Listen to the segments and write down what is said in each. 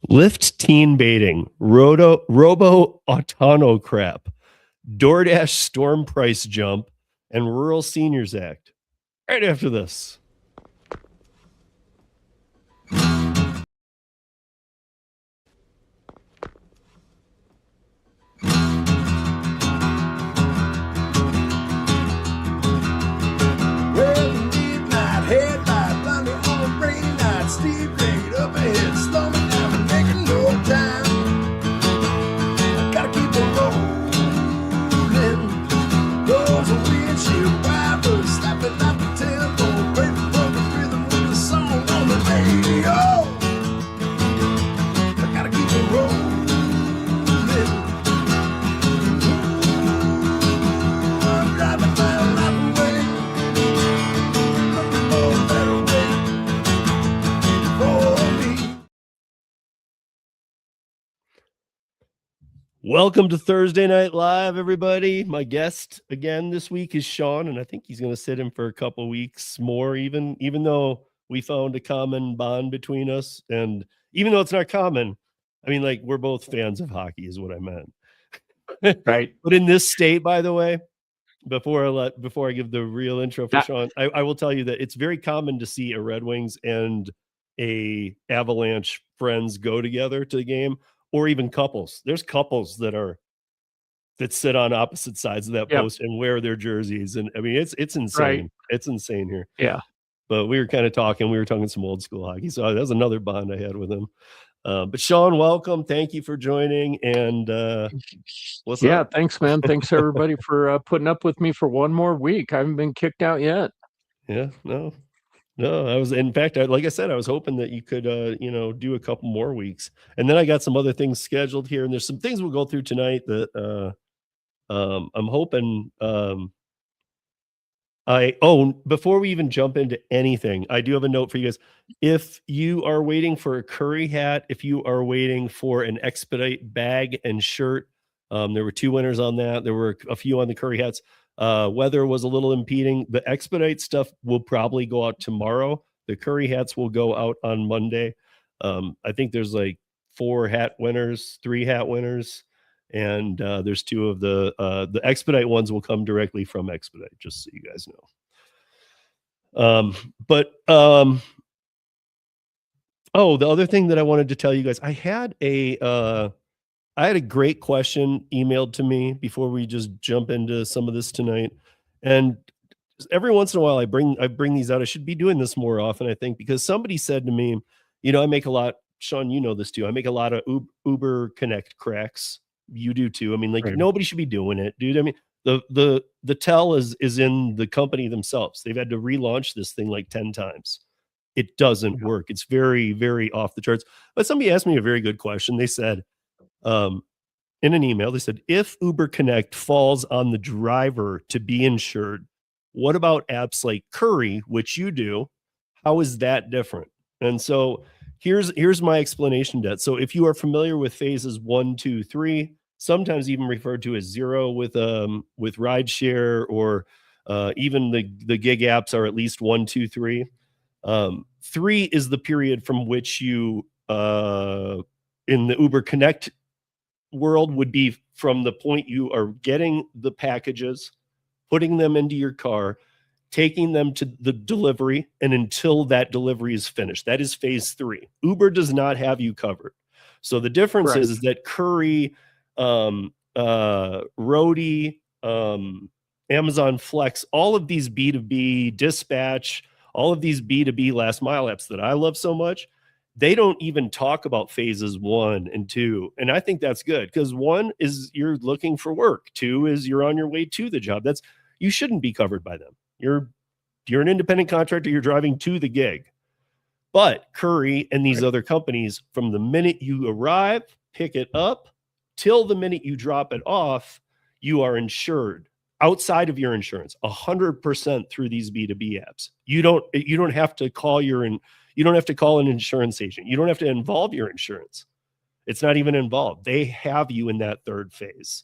Lyft teen baiting, robo autono crap, DoorDash storm price jump, and Rural Seniors Act. Right after this. Well, midnight headlight, thunder on a rainy night, steep grade up ahead, slow me down and making no time. I gotta keep it rolling. Those are windshield wipers slapping out the tempo, waiting for the rhythm with the song on the radio. I gotta keep it rolling. I'm driving my life away. Welcome to Thursday Night Live, everybody. My guest again this week is Sean, and I think he's going to sit in for a couple weeks more, even though we found a common bond between us. And even though it's not common, I mean, like, we're both fans of hockey is what I meant. Right. But in this state, by the way, before I give the real intro for Sean, I will tell you that it's very common to see a Red Wings and a Avalanche friends go together to the game, or even couples. There's couples that sit on opposite sides of that post and wear their jerseys. And I mean, it's insane. Right. It's insane here. Yeah. But we were talking some old school hockey. So that was another bond I had with him. But Sean, welcome. Thank you for joining. And what's up? Thanks, man. Thanks everybody for putting up with me for one more week. I haven't been kicked out yet. Yeah, no, I was, in fact, like I said, I was hoping that you could, do a couple more weeks. And then I got some other things scheduled here, and there's some things we'll go through tonight that I'm hoping. Before we even jump into anything, I do have a note for you guys. If you are waiting for a Curry hat, if you are waiting for an Expedite bag and shirt, there were 2 winners on that. There were a few on the Curry hats. Weather was a little impeding. The Expedite stuff will probably go out tomorrow. The Curry hats will go out on Monday. I think there's like 3 hat winners. And there's 2 of the Expedite ones will come directly from Expedite, just so you guys know. The other thing that I wanted to tell you guys, I had a great question emailed to me before we just jump into some of this tonight. And every once in a while I bring these out. I should be doing this more often, I think, because somebody said to me, I make a lot, Sean, you know this too. I make a lot of Uber Connect cracks. You do too. I mean, like, nobody should be doing it, dude. I mean, the tell is in the company themselves. They've had to relaunch this thing like 10 times. It doesn't work. It's very, very off the charts. But somebody asked me a very good question. They said, in an email, they said, if Uber Connect falls on the driver to be insured, what about apps like Curry, which you do? How is that different? And so here's my explanation to that. So if you are familiar with phases 1, 2, 3, sometimes even referred to as 0 with Rideshare, or even the gig apps are at least 1, 2, 3. 3 is the period from which you in the Uber Connect world would be from the point you are getting the packages, putting them into your car, taking them to the delivery, and until that delivery is finished. That is phase 3. Uber does not have you covered. So the difference is that Curry, Rodeo, Amazon Flex, all of these B2B, Dispatch, all of these B2B last mile apps that I love so much, they don't even talk about phases 1 and 2. And I think that's good, because 1 is you're looking for work. 2 is you're on your way to the job. You shouldn't be covered by them. You're an independent contractor. You're driving to the gig. But Curry and these other companies, from the minute you arrive, pick it up, till the minute you drop it off, you are insured outside of your insurance 100% through these B2B apps. You don't have to call you don't have to call an insurance agent. You don't have to involve your insurance. It's not even involved. They have you in that third phase.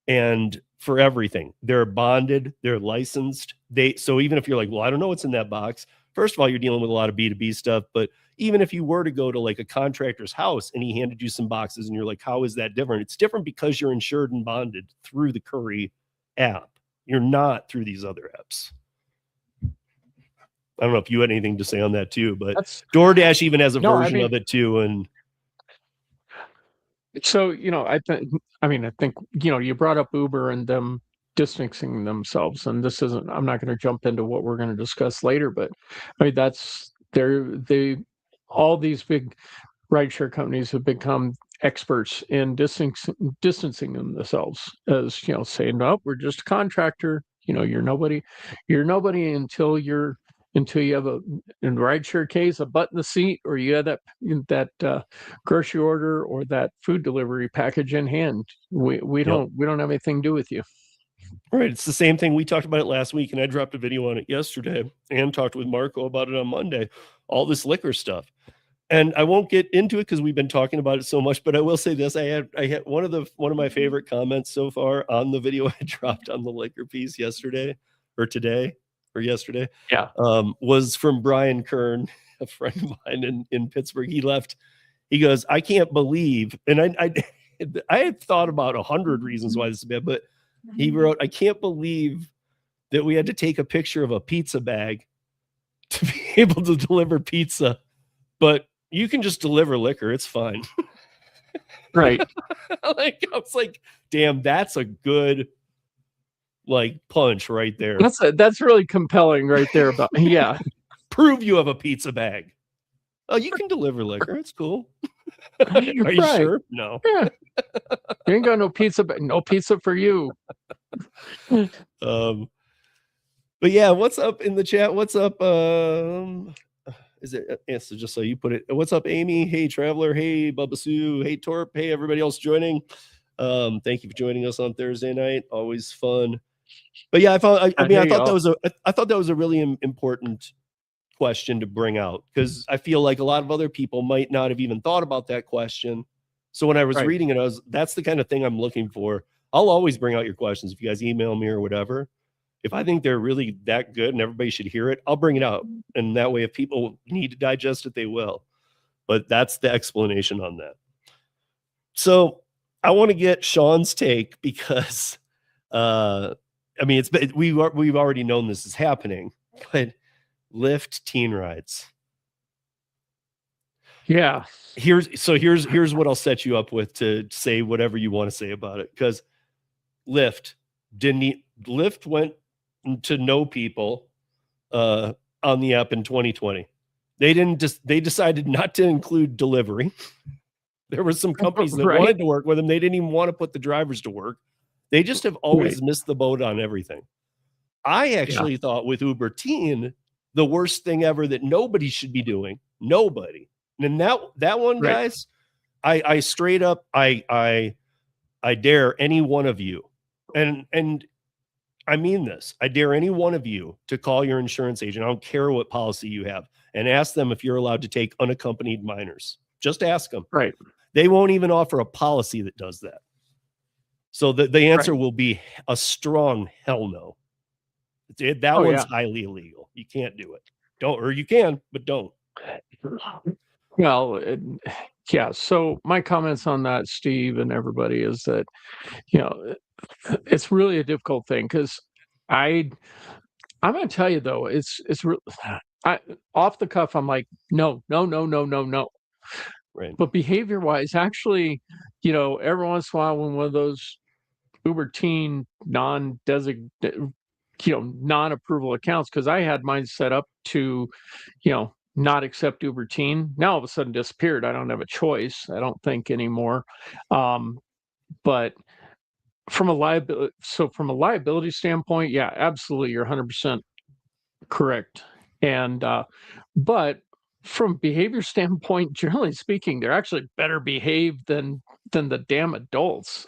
And for everything, they're bonded, they're licensed. So even if you're like, well, I don't know what's in that box. First of all, you're dealing with a lot of B2B stuff, but even if you were to go to like a contractor's house and he handed you some boxes and you're like, how is that different? It's different because you're insured and bonded through the Curry app. You're not through these other apps. I don't know if you had anything to say on that too, but DoorDash even has a version of it too. And so, I think, you brought up Uber and them distancing themselves, and this isn't, I'm not going to jump into what we're going to discuss later, but I mean, all these big rideshare companies have become experts in distancing themselves as, saying, no, we're just a contractor. You're nobody until you have in the rideshare case, a butt in the seat, or you have that grocery order or that food delivery package in hand. We don't have anything to do with you. Right. It's the same thing. We talked about it last week, and I dropped a video on it yesterday and talked with Marco about it on Monday, all this liquor stuff. And I won't get into it because we've been talking about it so much, but I will say this. I had one of my favorite comments so far on the video I dropped on the liquor piece yesterday or yesterday. Yeah. Was from Brian Kern, a friend of mine in Pittsburgh. He goes, I can't believe, and I had thought about 100 reasons why this is bad, but he wrote, I can't believe that we had to take a picture of a pizza bag to be able to deliver pizza, but you can just deliver liquor. It's fine. Right. I was like, damn, that's a good punch right there. That's really compelling right there. About yeah. Prove you have a pizza bag. Oh, you can deliver liquor. It's cool. Are you sure? No. Yeah. You ain't got no pizza, no pizza for you. But yeah, what's up in the chat? What's up? Is it so just so you put it? What's up, Amy? Hey, Traveler. Hey, Bubba Sue. Hey, Torp. Hey, everybody else joining. Thank you for joining us on Thursday night. Always fun. But yeah, I thought that was a really important question to bring out, because I feel like a lot of other people might not have even thought about that question. So when I was reading it, that's the kind of thing I'm looking for. I'll always bring out your questions if you guys email me or whatever. If I think they're really that good and everybody should hear it, I'll bring it out. And that way, if people need to digest it, they will. But that's the explanation on that. So I want to get Sean's take because, we've already known this is happening, but Lyft teen rides. Yeah. Here's what I'll set you up with to say whatever you want to say about it. Because Lyft went to know people on the app in 2020. They decided not to include delivery. There were some companies that wanted to work with them. They didn't even want to put the drivers to work. They just have always missed the boat on everything. I actually thought with Uber Teen, the worst thing ever that nobody should be doing. Nobody. And that one, guys, I straight up, I dare any one of you, and I mean this, I dare any one of you to call your insurance agent. I don't care what policy you have, and ask them if you're allowed to take unaccompanied minors. Just ask them. Right. They won't even offer a policy that does that. So the answer will be a strong hell no. That one's highly illegal. You can't do it. Or you can, but don't. Well, so my comments on that, Steve, and everybody, is that, it's really a difficult thing, because I'm going to tell you, though, it's off the cuff, I'm like, no. Right. But behavior-wise, actually, every once in a while, when one of those Uber Teen non-approval accounts, because I had mine set up to, not accept Uber Teen. Now all of a sudden disappeared. I don't have a choice, I don't think, anymore. But from a liability standpoint, yeah, absolutely, you're 100% correct. And but from behavior standpoint, generally speaking, they're actually better behaved than the damn adults.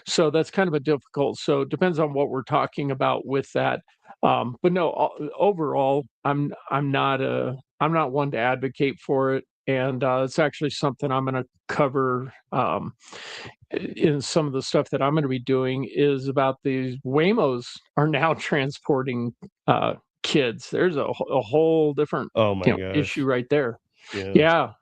So that's kind of a difficult. So it depends on what we're talking about with that. But no, overall, I'm not one to advocate for it, and it's actually something I'm going to cover in some of the stuff that I'm going to be doing, is about these Waymos are now transporting kids. There's a whole different issue right there. Yeah.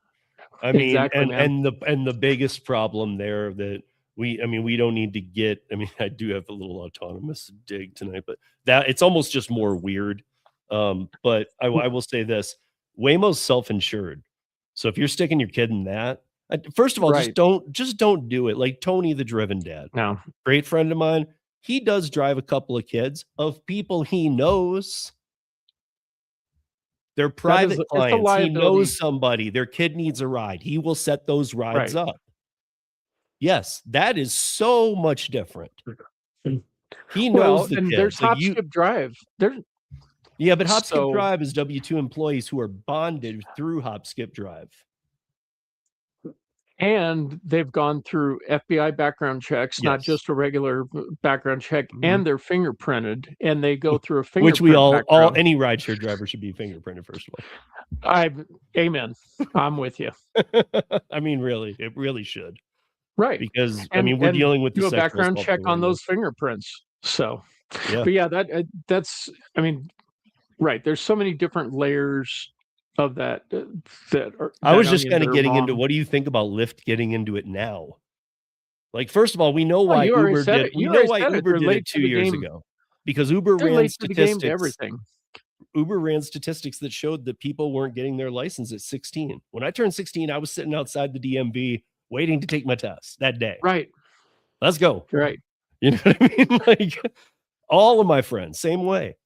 I mean, Exactly, man. and the biggest problem there that we don't need to get. I mean, I do have a little autonomous dig tonight, but that it's almost just more weird. But I will say this: Waymo's self-insured, so if you're sticking your kid in that, first of all, Right. just don't do it. Like Tony, the driven dad, No. great friend of mine, he does drive a couple of kids of people he knows. They're private It's a clients. He liability. knows somebody. Their kid needs a ride. He will set those rides Right. up. Yes, that is so much different. He knows the and kid. there's So Hop Skip Drive. There's yeah, but Hop Skip So- Drive is W-2 employees who are bonded through Hop Skip Drive. And they've gone through FBI background checks, not Yes. just a regular background check, Mhm. and they're fingerprinted, and they go through a fingerprint Which we all background. any rideshare driver should be fingerprinted, first of Amen. I'm with you. all. I mean, really, it really should. Right. Because I mean, we're and dealing with do the a sexual background assault check on program. those fingerprints. So, Yeah. but yeah, that's I mean, right. There's so many different layers of that I was just onion kind that of are getting into wrong. what do you think about Lyft getting into it now? Like, first of all, we know Well, why you already Uber said did. it. We You know already why said it. Uber They're did late it to 2 the years game. ago. Because Uber They're ran late to the game to statistics. everything. Uber ran statistics that showed that people weren't getting their license at 16. When I turned 16, I was sitting outside the DMV waiting to take my test that day. Right. Let's go. Right. You know what I mean? Like all of my friends, same way.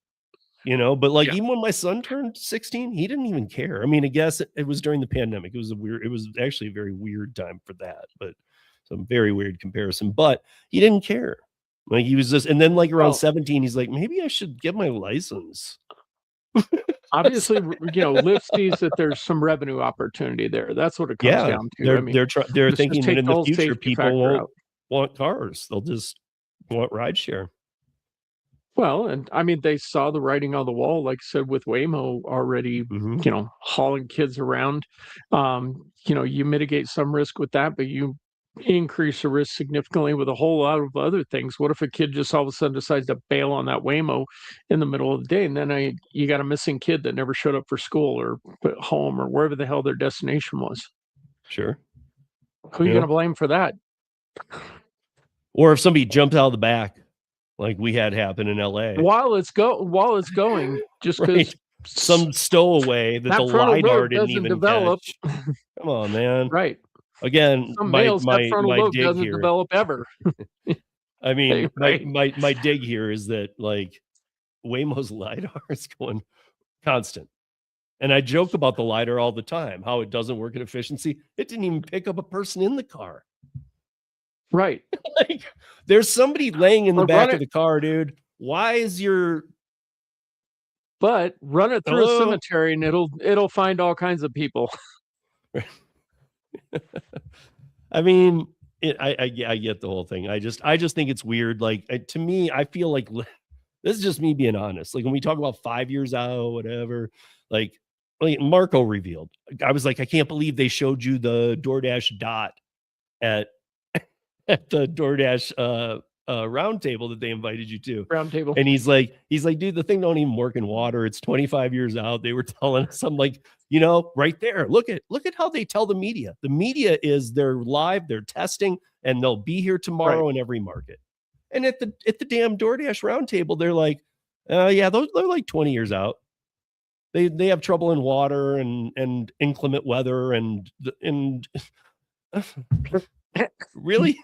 You know, but like Yeah. even when my son turned 16, he didn't even care. I mean, I guess it was during the pandemic. It was actually a very weird time for that, but some very weird comparison. But he didn't care. Like he was just, and then like around Well, 17, he's like, maybe I should get my license. obviously, Lyft sees that there's some revenue opportunity there. That's what it comes Yeah, down to. I mean, they're let's thinking just that take in the the whole future safety people factor won't out. want cars. They'll just want rideshare. Well, and I mean, they saw the writing on the wall, like I said, with Waymo already, Mhm. hauling kids around. You mitigate some risk with that, but you increase the risk significantly with a whole lot of other things. What if a kid just all of a sudden decides to bail on that Waymo in the middle of the day, and then you got a missing kid that never showed up for school or home or wherever the hell their destination was? Sure. Who are you Yeah. going to blame for that? Or if somebody jumped out of the back, like we had happen in LA. While it's going, just because Right. Some stowaway that the that frontal LiDAR lobe didn't doesn't even develop. catch. Come on, man. Right. Again, Some my males, that frontal lobe dig doesn't here. develop ever. I mean, Right. my dig here is that like Waymo's LiDAR is going constant. And I joke about the LiDAR all the time, how it doesn't work at efficiency. It didn't even pick up a person in the car. Right. Like there's somebody laying in the But back of the car, dude. Why is your But run it through a Hello? cemetery and it'll find all kinds of people. I mean, I get the whole thing. I just think it's weird. Like to me, I feel like this is just me being honest. Like when we talk about 5 years out, whatever, like Marco revealed. I was like, I can't believe they showed you the DoorDash dot at the DoorDash round table that they invited you to. Round table. And he's like, dude, the thing don't even work in water. It's 25 years out. They were telling us, I'm like, right there. Look at how they tell the media. The media is they're live, they're testing, and they'll be here tomorrow in every market. And at the damn DoorDash roundtable, they're like, yeah, they're like 20 years out. They have trouble in water and inclement weather and really.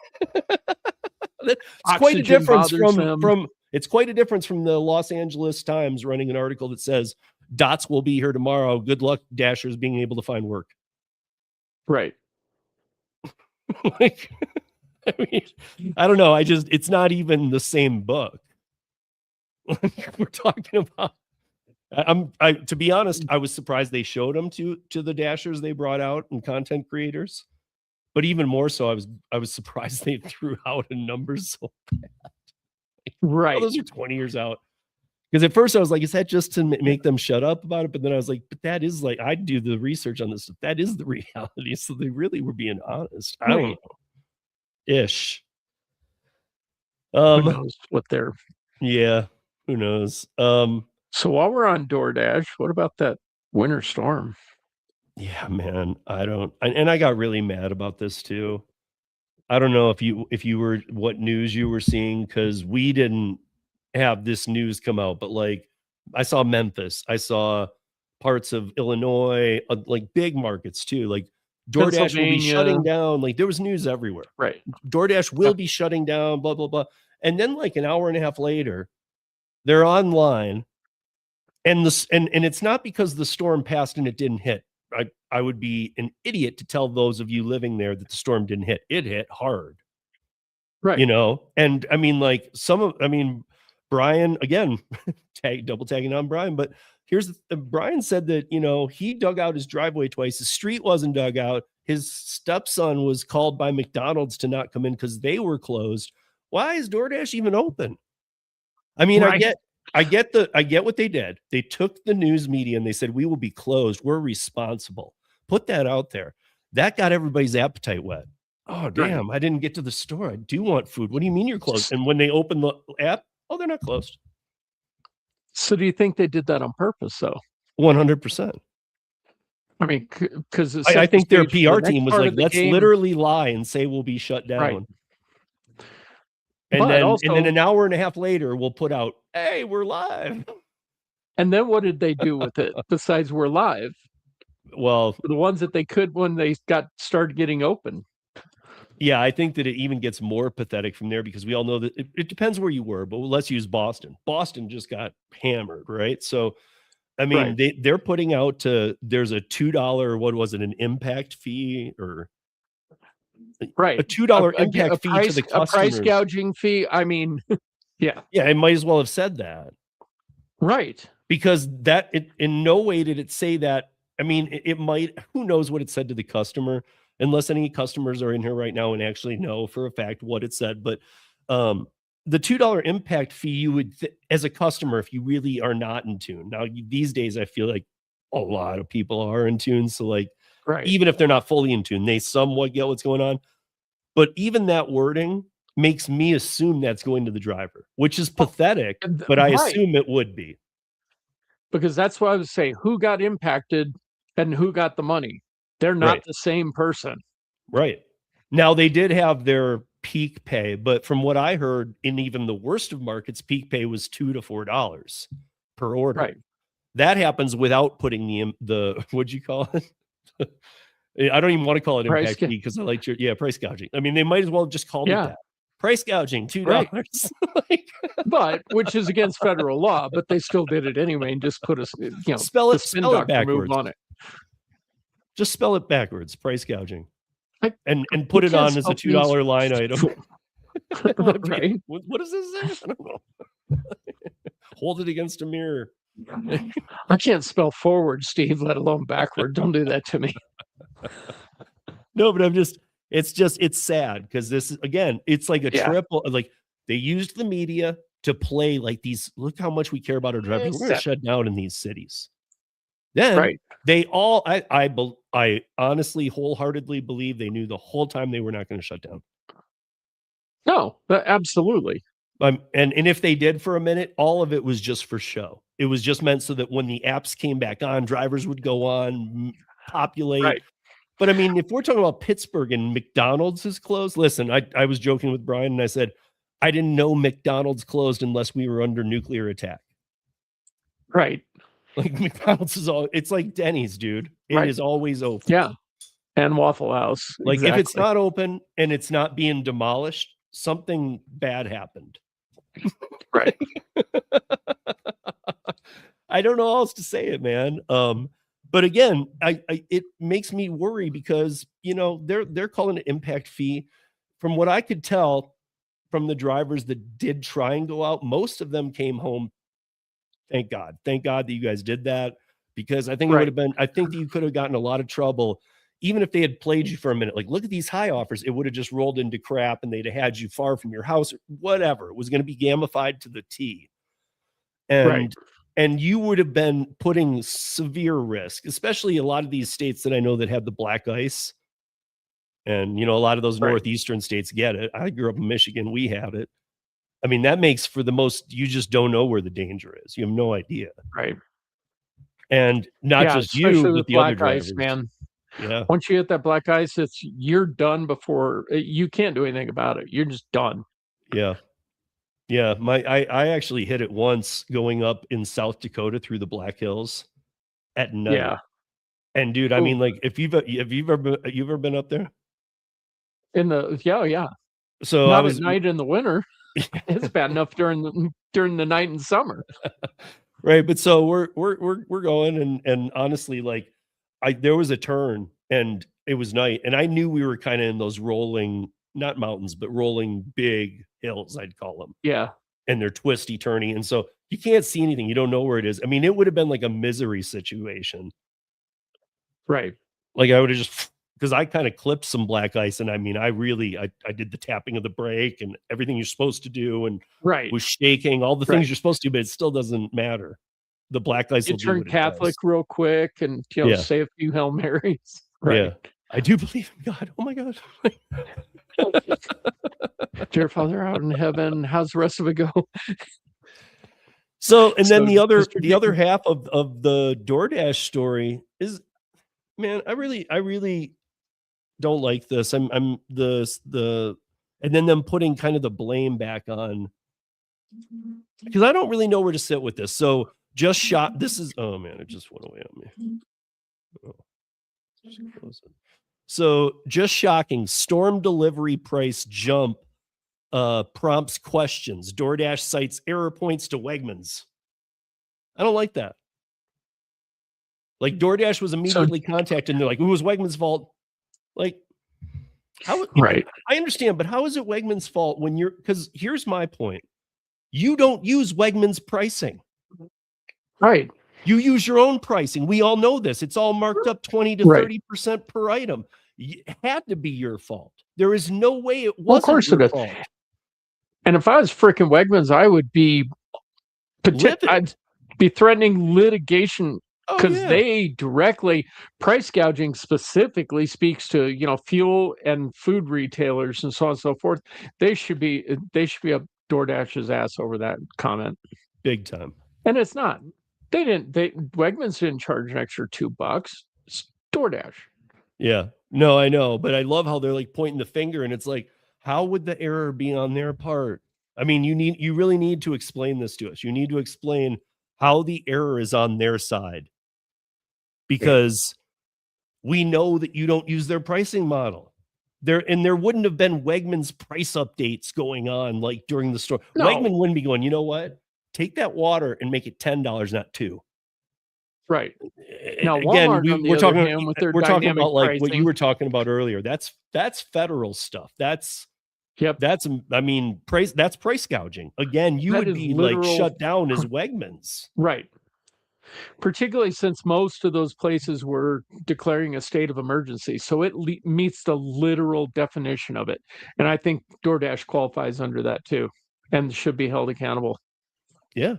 It's quite a difference from it's quite a difference from the Los Angeles Times running an article that says dots will be here tomorrow. Good luck, Dashers, being able to find work. Right. Like, I mean, I don't know. It's not even the same book. We're talking about. To be honest, I was surprised they showed them to the Dashers they brought out and content creators. But even more so, I was surprised they threw out a number so bad. Right. Oh, those are 20 years out. Because at first I was like, is that just to make them shut up about it? But then I was like, but that is like, I do the research on this. That is the reality. So they really were being honest. I don't know. Ish. Who knows what they're. Yeah. Who knows? So while we're on DoorDash, what about that winter storm? Yeah, man. And I got really mad about this too. I don't know if you were what news you were seeing, because we didn't have this news come out, but like I saw Memphis, I saw parts of Illinois, like big markets too. Like DoorDash will be Pennsylvania. shutting down. Like there was news everywhere. Right. DoorDash will be shutting down, blah, blah, blah. And then like an hour and a half later, they're online. And it's not because the storm passed and it didn't hit. I would be an idiot to tell those of you living there that the storm didn't hit. It hit hard. Right. You know, and I mean, like Brian, again, double tagging on Brian, but Brian said that, you know, he dug out his driveway twice. The street wasn't dug out. His stepson was called by McDonald's to not come in because they were closed. Why is DoorDash even open? I mean, Right. I get what they did. They took the news media and they said, we will be closed. We're responsible. Put that out there. That got everybody's appetite wet. Oh, damn, I didn't get to the store. I do want food. What do you mean you're closed? And when they open the app, oh, they're not closed. So do you think they did that on purpose, though? 100%. I mean, because I think their PR team was like, let's literally lie and say we'll be shut down. Right. And then an hour and a half later, we'll put out, hey, we're live. And then what did they do with it besides we're live? Well, the ones that they could when they started getting open. Yeah, I think that it even gets more pathetic from there, because we all know that it depends where you were, but let's use Boston. Boston just got hammered, right? So, I mean, they're putting out there's a $2, what was it, an impact fee, or a $2 impact fee to the customers. A price gouging fee. I mean, yeah. Yeah, it might as well have said that. Right. Because in no way did it say that. I mean, it might, who knows what it said to the customer, unless any customers are in here right now and actually know for a fact what it said. But the $2 impact fee, you would, as a customer, if you really are not in tune. Now, these days, I feel like a lot of people are in tune. So like, even if they're not fully in tune, they somewhat get what's going on. But even that wording makes me assume that's going to the driver, which is pathetic, but I assume it would be. Because that's what I was saying. Who got impacted and who got the money? They're not the same person. Right. Now, they did have their peak pay, but from what I heard, in even the worst of markets, peak pay was $2 to $4 per order. Right. That happens without putting the what'd you call it? I don't even want to call it impact fee, because I like price gouging. I mean, they might as well have just called it that. Price gouging, $2. Right. But which is against federal law, but they still did it anyway and just put spell it backwards on it. Just spell it backwards, price gouging. And put it on as a $2 line item. Right. What does this say? I don't know. Hold it against a mirror. I can't spell forward, Steve, let alone backward. Don't do that to me. No, but it's sad, because this is, again, it's like a triple, like they used the media to play like these, look how much we care about our drivers. We're going to shut down in these cities. Then they all, I honestly, wholeheartedly believe they knew the whole time they were not going to shut down. No, absolutely. And if they did for a minute, all of it was just for show. It was just meant so that when the apps came back on, drivers would go on, populate. Right. But I mean, if we're talking about Pittsburgh and McDonald's is closed, listen, I was joking with Brian and I said, I didn't know McDonald's closed unless we were under nuclear attack. Right. Like McDonald's it's like Denny's, dude. It is always open. Yeah. And Waffle House. Like if it's not open and it's not being demolished, something bad happened. Right. I don't know how else to say it, man. But again, it makes me worry, because, you know, they're calling it impact fee. From what I could tell from the drivers that did try and go out, most of them came home. Thank God that you guys did that, because I think it would have been, I think that you could have gotten a lot of trouble, even if they had played you for a minute. Like, look at these high offers. It would have just rolled into crap and they'd have had you far from your house, or whatever. It was going to be gamified to the T. And you would have been putting severe risk, especially a lot of these states that I know that have the black ice. And, you know, a lot of those northeastern states get it. I grew up in Michigan. We have it. I mean, that makes for the most, you just don't know where the danger is. You have no idea. Right. And not Yeah, just you, especially but with the other black ice, drivers. man. Yeah. Once you hit that black ice, you're done before you can't do anything about it. You're just done. Yeah. Yeah. I actually hit it once going up in South Dakota through the Black Hills at night. Yeah. And dude, I Ooh. mean, like if you've ever been up there? Yeah. So I Not at was night in the winter. It's bad enough during the night in summer. right, but so we're going and honestly, like there was a turn and it was night and I knew we were kind of in those rolling, not mountains, but rolling big hills, I'd call them. Yeah. And they're twisty, turny, and so you can't see anything. You don't know where it is. I mean, it would have been like a misery situation. Right. Like I would have just because I kind of clipped some black ice, and I mean, I did the tapping of the brake and everything you're supposed to do, and Right. was shaking all the Right. things you're supposed to, but it still doesn't matter. The black ice You will do turn what it Catholic does. real quick and Yeah. say a few Hail Marys. Yeah, Right. I do believe in God. Oh my God. Dear Father out in heaven, how's the rest of it go? So, and then So, the other half of the DoorDash story is, man, I really don't like this. I'm the and then them putting kind of the blame back on because I don't really know where to sit with this. So just shot. This is oh man, it just went away on me. Oh, so just shocking. Storm delivery price jump prompts questions. DoorDash cites error points to Wegmans. I don't like that. Like DoorDash was immediately contacted and they're like, it was Wegmans' fault. Like, how right. I understand, but how is it Wegmans' fault when because here's my point. You don't use Wegmans pricing. Right. You use your own pricing. We all know this. It's all marked up 20 to 30% per item. It had to be your fault. There is no way it wasn't of course your it is. fault. And if I was freaking Wegmans, I would be I'd be threatening litigation because they directly price gouging specifically speaks to fuel and food retailers and so on and so forth. They should be up DoorDash's ass over that comment. Big time. And it's not. Wegmans didn't charge an extra $2. It's DoorDash. Yeah. No, I know, but I love how they're like pointing the finger and it's like, how would the error be on their part? I mean, you really need to explain this to us. You need to explain how the error is on their side. Because we know that you don't use their pricing model. There wouldn't have been Wegmans price updates going on like during the store. No. Wegman wouldn't be going, you know what? Take that water and make it $10, not $2. Right. Now, again, Walmart, we're talking about like pricing. what you were talking about earlier. That's federal stuff. That's I mean, that's price gouging. Again, you would be like shut down as Wegmans. Right. Particularly since most of those places were declaring a state of emergency. So it meets the literal definition of it. And I think DoorDash qualifies under that too and should be held accountable. Yeah.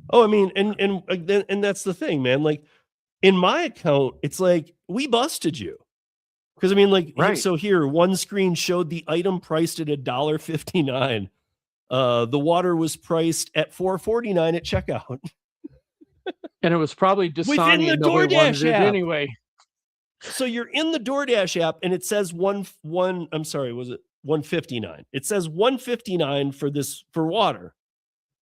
Oh, I mean, and that's the thing, man. Like in my account, it's like we busted you. Because I mean, like, so here, one screen showed the item priced at $1.59. The water was priced at $4.49 at checkout. And it was probably Dasani within the DoorDash app anyway. So you're in the DoorDash app and it says I'm sorry, was it $1.59? It says $1.59 for water.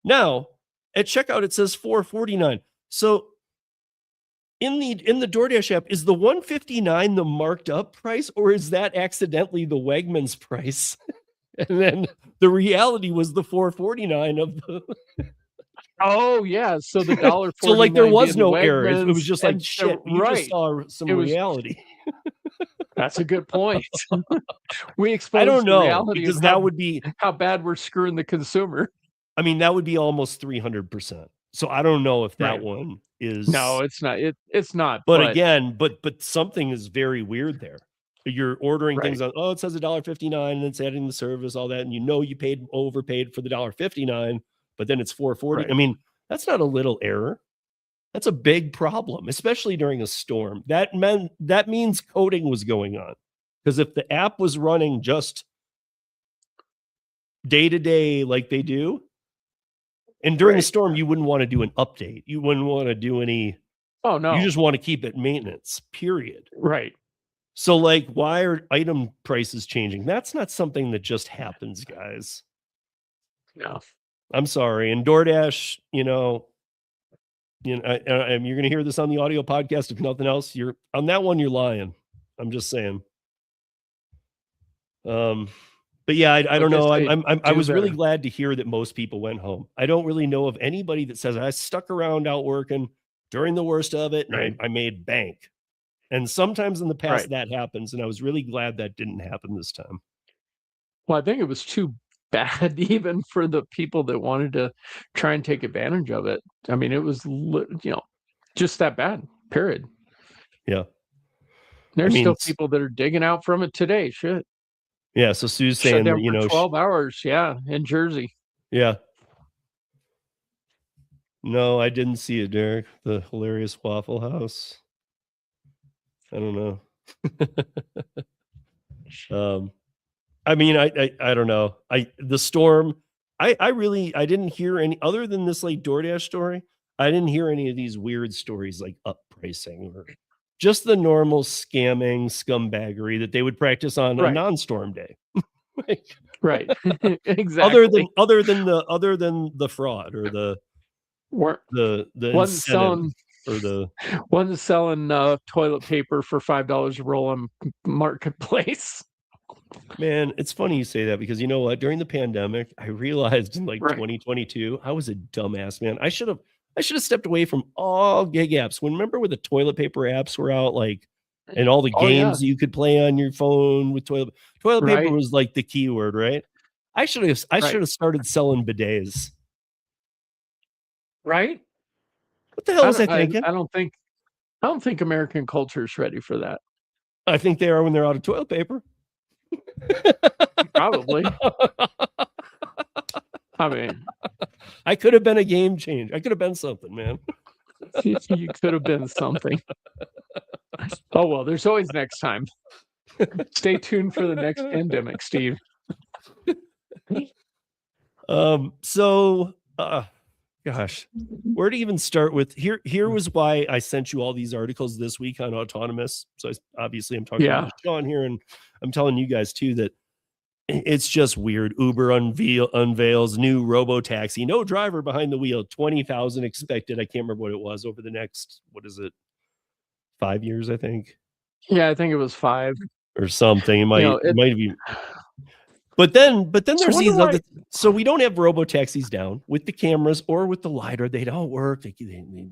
Now at checkout it says $4.49. So in the DoorDash app, is the $1.59 the marked up price, or is that accidentally the Wegmans price? And then the reality was the $4.49 of the. Oh yeah, so the $1.49. So like there was no error. It was just like and shit. You just saw some reality. That's a good point. We exposed I don't know reality because that would be how bad we're screwing the consumer. I mean, that would be almost 300%. So I don't know if that one is. No, it's not. It's not. But again, but something is very weird there. You're ordering things on. Oh, it says $1.59, and it's adding the service, all that, and you overpaid for the $1.59, but then it's $4.40. I mean, that's not a little error. That's a big problem, especially during a storm. That means coding was going on, because if the app was running just day to day like they do, And during a Right. storm, you wouldn't want to do an update. You wouldn't want to do any. Oh no. You just want to keep it maintenance, period. Right. So, like, why are item prices changing? That's not something that just happens, guys. No. I'm sorry. And DoorDash, you're going to hear this on the audio podcast. If nothing else, you're on that one. You're lying. I'm just saying. But yeah, I don't know. I was really glad to hear that most people went home. I don't really know of anybody that says I stuck around out working during the worst of it, and Right. I made bank. And sometimes in the past Right. that happens, and I was really glad that didn't happen this time. Well, I think it was too bad even for the people that wanted to try and take advantage of it. I mean, it was just that bad. Period. Yeah. There's still people that are digging out from it today. Shit. Yeah. So Sue's Shut saying down that, for 12 hours. Yeah, in Jersey. Yeah. No, I didn't see it, Derek. The hilarious Waffle House. I don't know. I mean, I don't know. The storm. I didn't hear any other than this like DoorDash story. I didn't hear any of these weird stories like up pricing or just the normal scamming scumbaggery that they would practice on a non-storm day. Right. Exactly. Other than the fraud or the incentive or the one selling toilet paper for $5 a roll on Marketplace. Man, it's funny you say that because you know what? During the pandemic, I realized in 2022, I was a dumbass, man. I should have stepped away from all gig apps. Remember when the toilet paper apps were out, and all the games that you could play on your phone with toilet paper was like the keyword, right? I should have started selling bidets. Right? What the hell was I thinking? I don't think American culture is ready for that. I think they are when they're out of toilet paper. Probably. I mean, I could have been a game changer. I could have been something, man. You could have been something. Oh well, there's always next time. Stay tuned for the next pandemic, Steve. Gosh, where to even start with? Here was why I sent you all these articles this week on autonomous. So obviously I'm talking to Sean here, and I'm telling you guys too that it's just weird. Uber unveils new robo-taxi, no driver behind the wheel, 20,000 expected. I can't remember what it was over the next, 5 years, I think. Yeah, I think it was 5 or something. It might be. But then there's these other. So we don't have robo-taxis down with the cameras or with the LiDAR. They don't work. They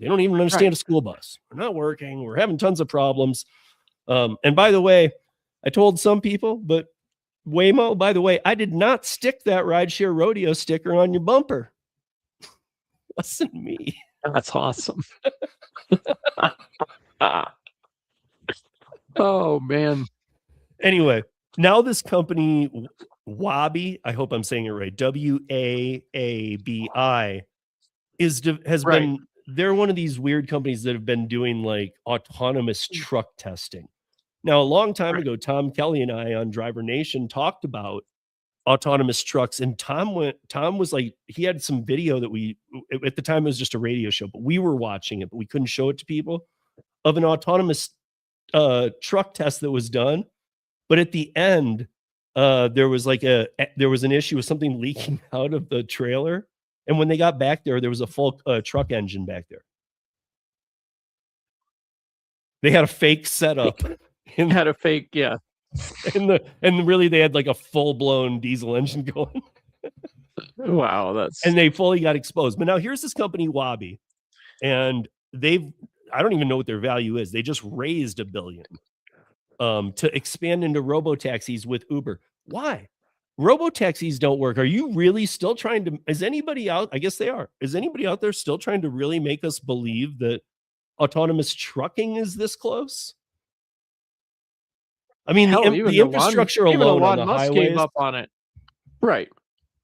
don't even understand a school bus. They're not working. We're having tons of problems. And by the way, I told some people, but Waymo, by the way, I did not stick that Rideshare Rodeo sticker on your bumper. Wasn't me. That's awesome. Oh man. Anyway, now this company Waabi, I hope I'm saying it right, WAABI, been, they're one of these weird companies that have been doing like autonomous truck testing. Now, a long time ago, Tom Kelly and I on Driver Nation talked about autonomous trucks, and Tom was like, he had some video that at the time it was just a radio show, but we were watching it, but we couldn't show it to people, of an autonomous truck test that was done. But at the end, there was an issue with something leaking out of the trailer. And when they got back there was a full truck engine back there. They had a fake setup. And really they had like a full-blown diesel engine going. Wow, and they fully got exposed. But now here's this company, Waabi, and I don't even know what their value is. They just raised $1 billion to expand into robo-taxis with Uber. Why? Robo-taxis don't work. Are you really still trying to, is anybody out? I guess they are. Is anybody out there still trying to really make us believe that autonomous trucking is this close? I mean, the infrastructure alone on the highways gave up on it. Right.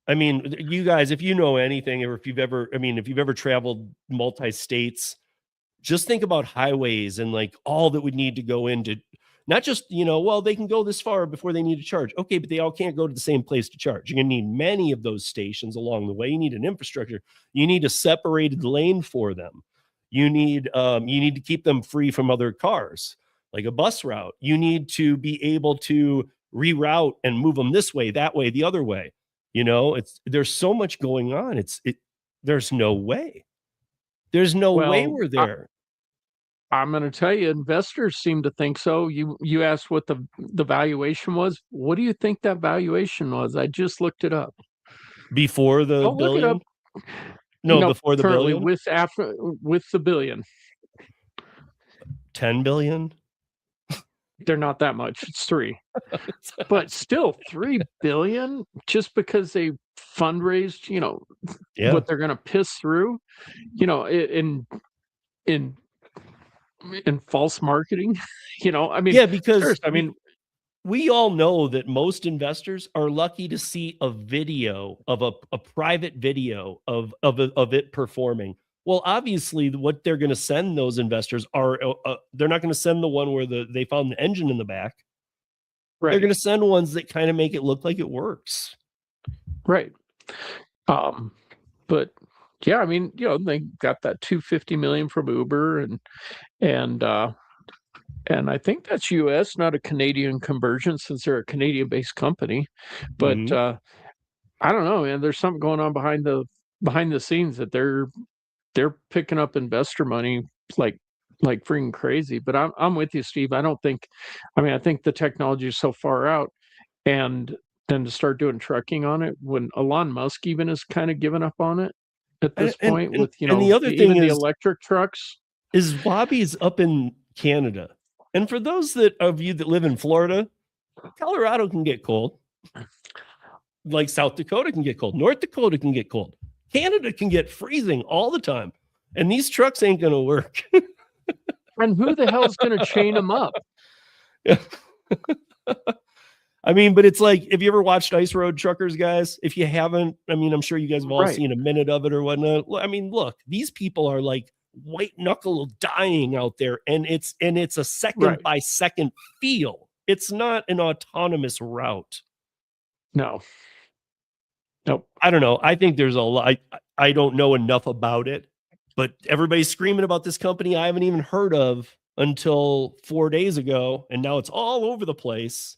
I mean, you guys, if you know anything, or if you've ever traveled multi-states, just think about highways and like all that would need to go into Not just, well, they can go this far before they need to charge. Okay, but they all can't go to the same place to charge. You're going to need many of those stations along the way. You need an infrastructure. You need a separated lane for them. You need to keep them free from other cars, like a bus route. You need to be able to reroute and move them this way, that way, the other way. There's so much going on. There's no way. There's no way we're there. I'm going to tell you, investors seem to think so. You asked what the valuation was. What do you think that valuation was? I just looked it up. Before the billion? Look it up. No, before the billion? With the billion. 10 billion? They're not that much. It's 3. But still 3 billion just because they fundraised, what they're going to piss through, in false marketing, because we all know that most investors are lucky to see a video of a private video of it performing. Well, obviously what they're going to send those investors are, they're not going to send the one where they found the engine in the back. Right. They're going to send ones that kind of make it look like it works. Right. But yeah, they got that $250 million from Uber and I think that's US, not a Canadian conversion since they're a Canadian-based company. But I don't know, man. There's something going on behind the scenes that they're picking up investor money like freaking crazy. But I'm with you, Steve. I think the technology is so far out, and then to start doing trucking on it when Elon Musk even has kind of given up on it at this point with and the other thing is the electric trucks. Is Wabi's up in Canada. And for those of you that live in Florida, Colorado can get cold. Like South Dakota can get cold. North Dakota can get cold. Canada can get freezing all the time. And these trucks ain't going to work. And who the hell's going to chain them up? But it's like, have you ever watched Ice Road Truckers, guys? If you haven't, I'm sure you guys have all seen a minute of it or whatnot. Look, these people are like white knuckle dying out there, and it's a second by second feel. It's not an autonomous route. No. Nope. I don't know. I think there's a lot. I don't know enough about it, but everybody's screaming about this company I haven't even heard of until 4 days ago, and now it's all over the place.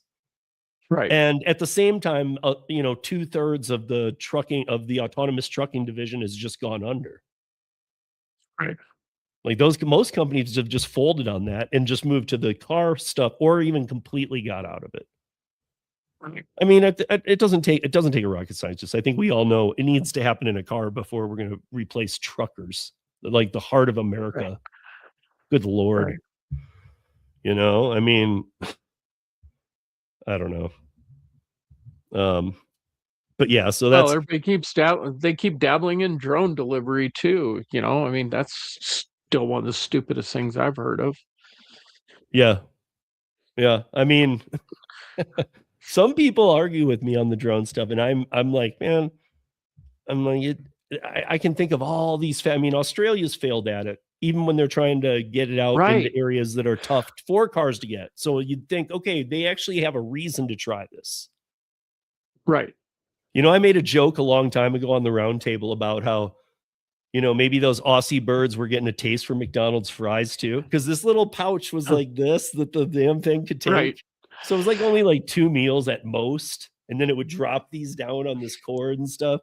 Right. And at the same time, 2/3 of the autonomous trucking division has just gone under. Right. Like most companies have just folded on that and just moved to the car stuff, or even completely got out of it. Right. It doesn't take a rocket scientist. I think we all know it needs to happen in a car before we're going to replace truckers, like the heart of America. Right. Good Lord. Right. I don't know. But yeah, so that's everybody they keep dabbling in drone delivery too. That's still one of the stupidest things I've heard of. Yeah. Yeah. Some people argue with me on the drone stuff, and I'm like, man, I can think of all these. Australia's failed at it, even when they're trying to get it out into areas that are tough for cars to get. So you'd think, okay, they actually have a reason to try this. Right. I made a joke a long time ago on the round table about how, maybe those Aussie birds were getting a taste for McDonald's fries too. Because this little pouch was like this, that the damn thing could take. Right. So it was like only like 2 meals at most. And then it would drop these down on this cord and stuff.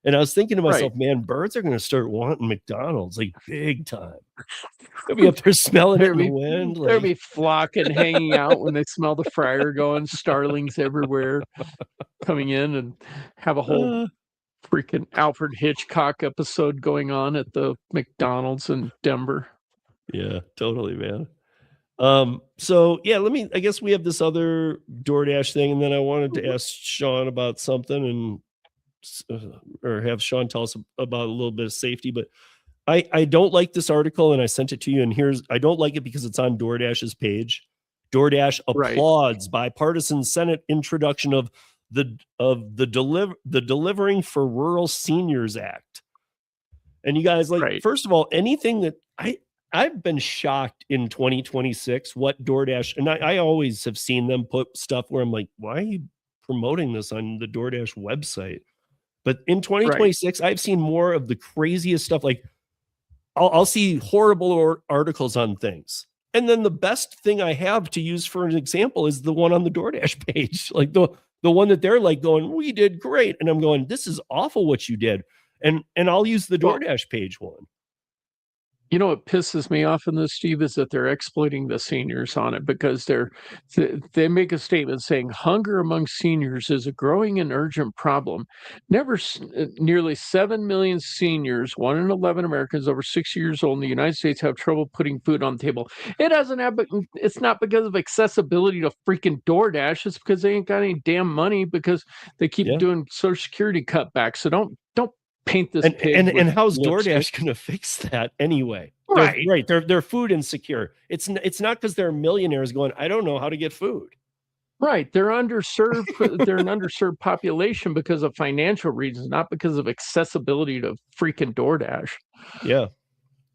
And I was thinking to myself, man, birds are going to start wanting McDonald's like big time. They'll be up there smelling it in the wind. They'll be flocking, hanging out when they smell the fryer going. Starlings everywhere coming in, and have a whole freaking Alfred Hitchcock episode going on at the McDonald's in Denver. Yeah, totally, man. So yeah, I guess we have this other DoorDash thing, and then I wanted to ask Sean about something or have Sean tell us about a little bit of safety, but I don't like this article, and I sent it to you, and I don't like it because it's on DoorDash's page. DoorDash applauds bipartisan Senate introduction of the Delivering for Rural Seniors Act. And you guys, first of all, anything that I've been shocked in 2026 what DoorDash, and I always have seen them put stuff where I'm like, why are you promoting this on the DoorDash website? But in 2026, I've seen more of the craziest stuff. Like I'll see horrible articles on things. And then the best thing I have to use for an example is the one on the DoorDash page. Like the one that they're like going, we did great. And I'm going, this is awful what you did. And I'll use the DoorDash page one. You know what pisses me off in this, Steve, is that they're exploiting the seniors on it because they make a statement saying hunger among seniors is a growing and urgent problem. Nearly 7 million seniors, 1 in 11 Americans over 60 years old in the United States have trouble putting food on the table. It's not because of accessibility to freaking DoorDash. It's because they ain't got any damn money because they keep doing Social Security cutbacks. So don't paint this pig. And how's DoorDash going to fix that anyway? Right. They're food insecure. It's not because they're millionaires going, I don't know how to get food. Right. They're underserved. They're an underserved population because of financial reasons, not because of accessibility to freaking DoorDash. Yeah.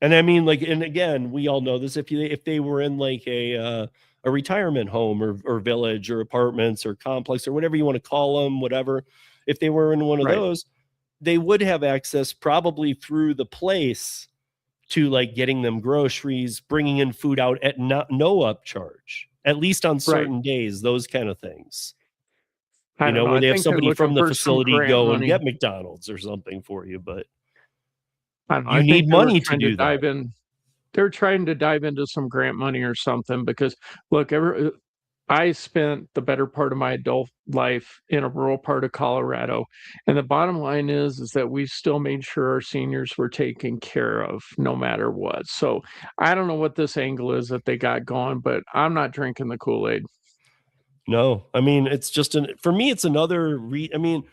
And I mean, like, and again, we all know this. If they were in like a retirement home or village or apartments or complex or whatever you want to call them, whatever, if they were in one of those, they would have access probably through the place to like getting them groceries, bringing in food out at no upcharge, at least on certain days, those kind of things. You know, where they have somebody from the facility go and get McDonald's or something for you, but you need money to do that. They're trying to dive into some grant money or something because look, I spent the better part of my adult life in a rural part of Colorado. And the bottom line is that we still made sure our seniors were taken care of no matter what. So I don't know what this angle is that they got going, but I'm not drinking the Kool-Aid. No, I mean, it's just for me, it's another I mean,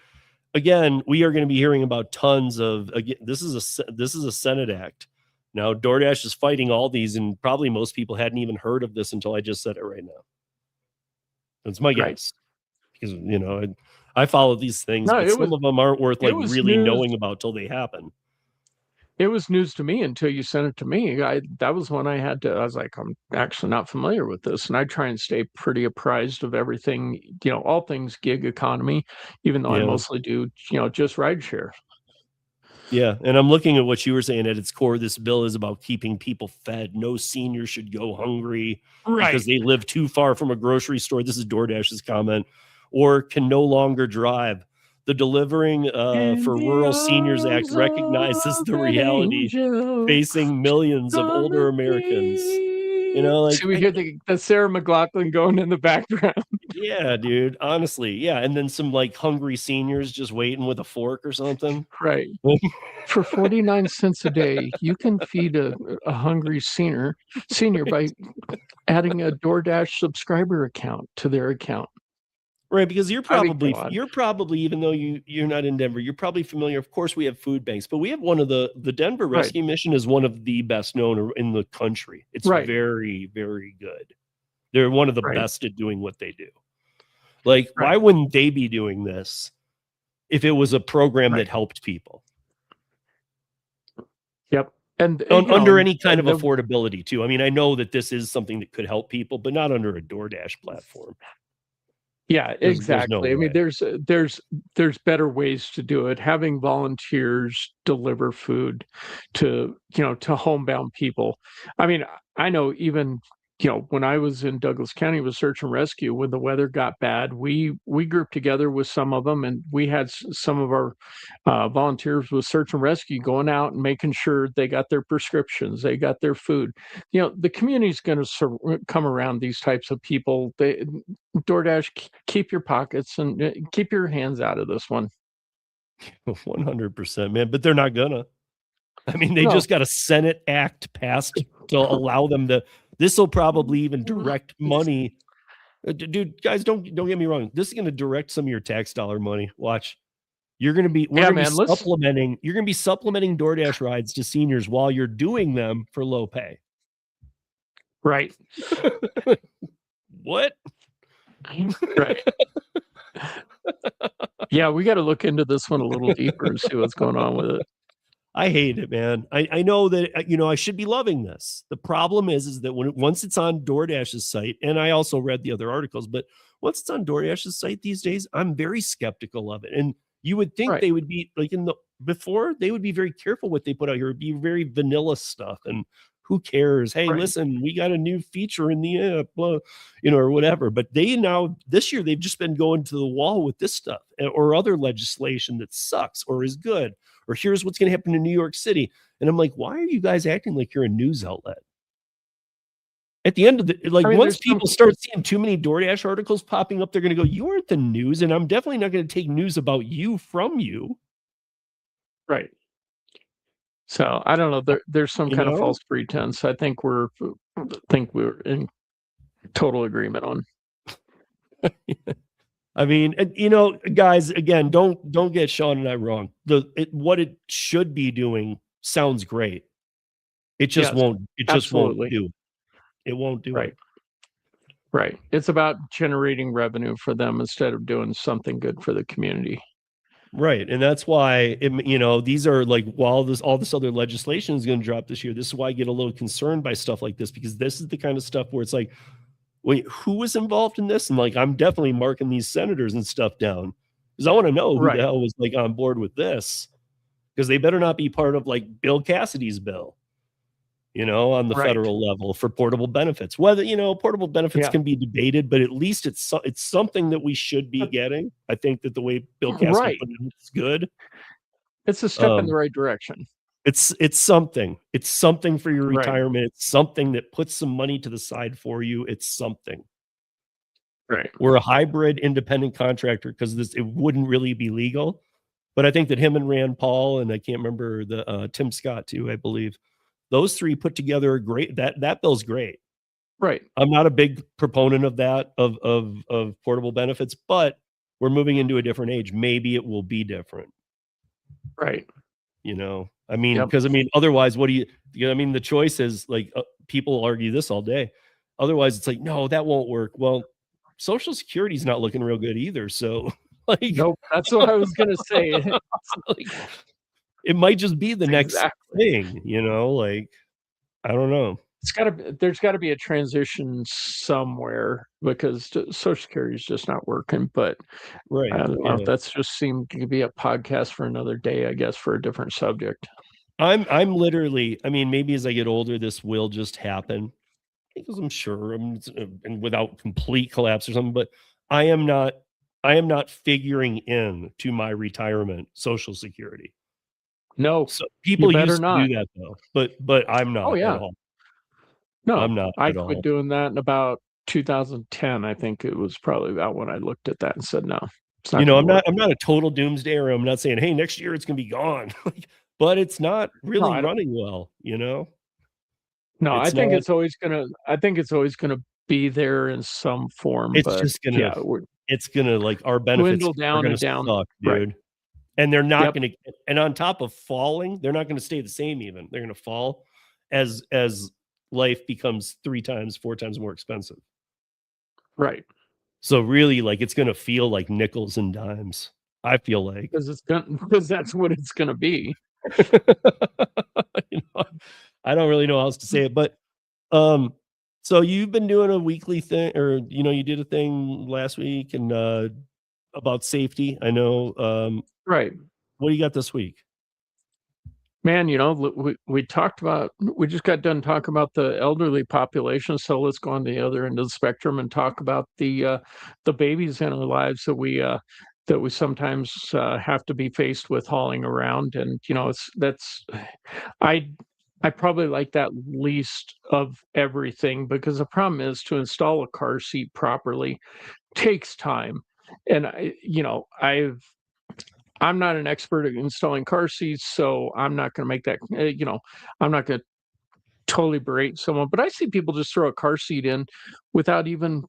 again, we are going to be hearing about tons of, again, this is a Senate act. Now, DoorDash is fighting all these, and probably most people hadn't even heard of this until I just said it right now. That's my guess. Because, you know, I follow these things, but some of them aren't worth like really knowing about till they happen. It was news to me until you sent it to me. That was when I was like, I'm actually not familiar with this. And I try and stay pretty apprised of everything, you know, all things gig economy, even though I mostly do, you know, just rideshare. Yeah. And I'm looking at what you were saying at its core. This bill is about keeping people fed. No senior should go hungry because they live too far from a grocery store. This is DoorDash's comment, or can no longer drive. The Delivering for Rural Seniors Act recognizes the reality facing millions of older Americans. You know, like, so we hear the Sarah McLachlan going in the background. Yeah, dude. Honestly, yeah. And then some like hungry seniors just waiting with a fork or something. Right. For 49 cents a day, you can feed a hungry senior by adding a DoorDash subscriber account to their account. Right, because you're probably, even though you're not in Denver, you're probably familiar. Of course, we have food banks, but we have one of the Denver Rescue Mission is one of the best known in the country. It's very, very good. They're one of the best at doing what they do. Like, why wouldn't they be doing this if it was a program that helped people? Yep. And under any kind of affordability too. I mean, I know that this is something that could help people, but not under a DoorDash platform. Yeah, exactly. I mean, there's better ways to do it. Having volunteers deliver food to, you know, to homebound people. I mean, I know even, you know, when I was in Douglas County with search and rescue, when the weather got bad, we grouped together with some of them, and we had some of our volunteers with search and rescue going out and making sure they got their prescriptions, they got their food. You know, the community's going to come around these types of people. DoorDash, keep your pockets and keep your hands out of this one. 100%, man. But they're not gonna. I mean, they just got a Senate act passed to allow them to. This will probably even direct money. Dude, guys, don't get me wrong. This is going to direct some of your tax dollar money. Watch. We're going to be supplementing. You're going to be supplementing DoorDash rides to seniors while you're doing them for low pay. Right. What? Right. Yeah, we got to look into this one a little deeper and see what's going on with it. I hate it, man. I know that, I should be loving this. The problem is that once it's on DoorDash's site, and I also read the other articles, but once it's on DoorDash's site these days, I'm very skeptical of it. And you would think Right. they would be like before, they would be very careful what they put out here. It'd be very vanilla stuff. And who cares? Hey, Right. listen, we got a new feature in the app, blah, or whatever. But this year, they've just been going to the wall with this stuff or other legislation that sucks or is good, or here's what's going to happen in New York City. And I'm like, why are you guys acting like you're a news outlet? At the end of the, once people start seeing too many DoorDash articles popping up, they're going to go, you aren't the news. And I'm definitely not going to take news about you from you. Right. So I don't know. There's some kind of false pretense. I think we're in total agreement on. I mean, guys, again, don't get Sean and I wrong. What it should be doing sounds great. It just won't. It just won't do. It won't do it. Right. It's about generating revenue for them instead of doing something good for the community. Right. And that's why, these are like, while all this other legislation is going to drop this year, this is why I get a little concerned by stuff like this, because this is the kind of stuff where it's like, wait, who was involved in this? And like, I'm definitely marking these senators and stuff down because I want to know who the hell was like on board with this, because they better not be part of like Bill Cassidy's bill, on the federal level for portable benefits. Whether, portable benefits can be debated, but at least it's something that we should be getting. I think that the way Bill Cassidy put it, it's good. It's a step in the right direction. It's something. It's something for your retirement. It's something that puts some money to the side for you. It's something. Right. We're a hybrid independent contractor because it wouldn't really be legal. But I think that him and Rand Paul, and I can't remember the Tim Scott too, I believe, those three put together a great, that bill's great. Right. I'm not a big proponent of that, of portable benefits, but we're moving into a different age. Maybe it will be different. Right. Because otherwise, the choice is like, people argue this all day. Otherwise, it's like, no, that won't work. Well, Social Security is not looking real good either. So nope, that's what I was going to say. It might just be the next thing, I don't know. There's got to be a transition somewhere because Social Security is just not working. But I don't know. That's just seemed to be a podcast for another day, I guess, for a different subject. I'm literally, maybe as I get older, this will just happen because I'm sure and without complete collapse or something, but I am not figuring in to my retirement Social Security. No, so people used to do that though, but I'm not at all. No, I'm not. I quit doing that in about 2010. I think it was probably about when I looked at that and said, no, it's not. I'm not a total doomsdayer. I'm not saying, hey, next year it's going to be gone, but it's not really running well, No, I think it's always gonna be there in some form. It's just gonna, it's gonna like our benefits dwindle down and down, suck, dude. And they're not going to, and on top of falling, they're not going to stay the same. Even they're going to fall as life becomes 3 times, 4 times more expensive. Right. So really, like, it's going to feel like nickels and dimes. I feel like because that's what it's going to be. I don't really know how else to say it, but so you've been doing a weekly thing, or you did a thing last week and about safety. I know. Right. What do you got this week? Man, we talked about, we just got done talking about the elderly population. So let's go on the other end of the spectrum and talk about the babies in our lives that we sometimes have to be faced with hauling around. And, I probably like that least of everything, because the problem is to install a car seat properly takes time. And I'm not an expert at installing car seats, so I'm not going to make that, I'm not going to totally berate someone, but I see people just throw a car seat in without even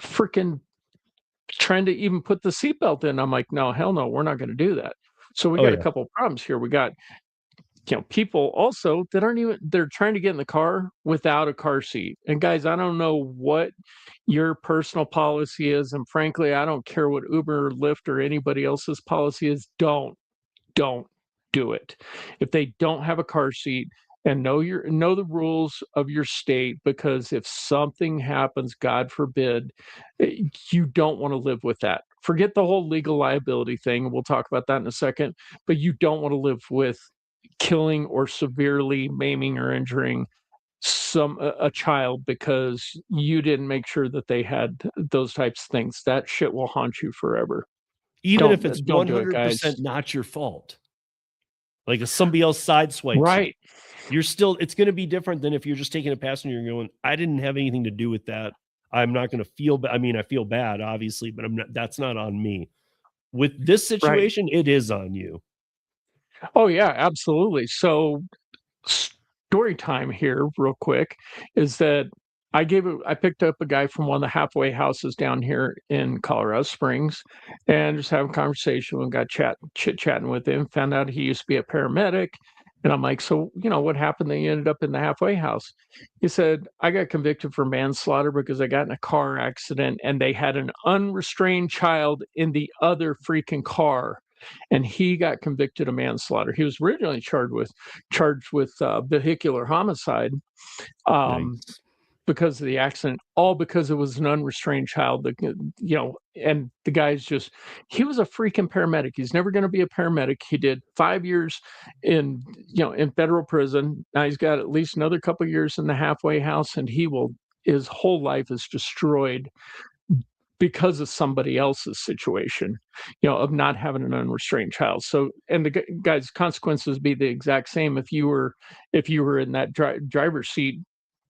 freaking trying to even put the seatbelt in. I'm like, no, hell no, we're not going to do that. So we got a couple of problems here. We got, people also that they're trying to get in the car without a car seat. And guys, I don't know what your personal policy is. And frankly, I don't care what Uber or Lyft or anybody else's policy is. Don't do do it. If they don't have a car seat, and know the rules of your state, because if something happens, God forbid, you don't want to live with that. Forget the whole legal liability thing. We'll talk about that in a second, but you don't want to live with killing or severely maiming or injuring a child because you didn't make sure that they had those types of things. That shit will haunt you forever. Even if it's Don't do it, guys. 100% not your fault. Like if somebody else sideswipes you, Right. it's going to be different than if you're just taking a passenger and going, I didn't have anything to do with that. I'm not going to feel bad. I mean, I feel bad, obviously, but that's not on me. With this situation, it is on you. Oh, yeah, absolutely. So story time here real quick is that I picked up a guy from one of the halfway houses down here in Colorado Springs and just having a conversation and got chit-chatting with him, found out he used to be a paramedic. And I'm like, so, what happened that you ended up in the halfway house? He said, I got convicted for manslaughter because I got in a car accident and they had an unrestrained child in the other freaking car. And he got convicted of manslaughter. He was originally charged with vehicular homicide. Nice. Because of the accident, all because it was an unrestrained child, and the guy's he was a freaking paramedic. He's never going to be a paramedic. He did 5 years in federal prison. Now he's got at least another couple of years in the halfway house, and his whole life is destroyed because of somebody else's situation, of not having an unrestrained child. So, and the guy's consequences be the exact same if you were in that driver's seat,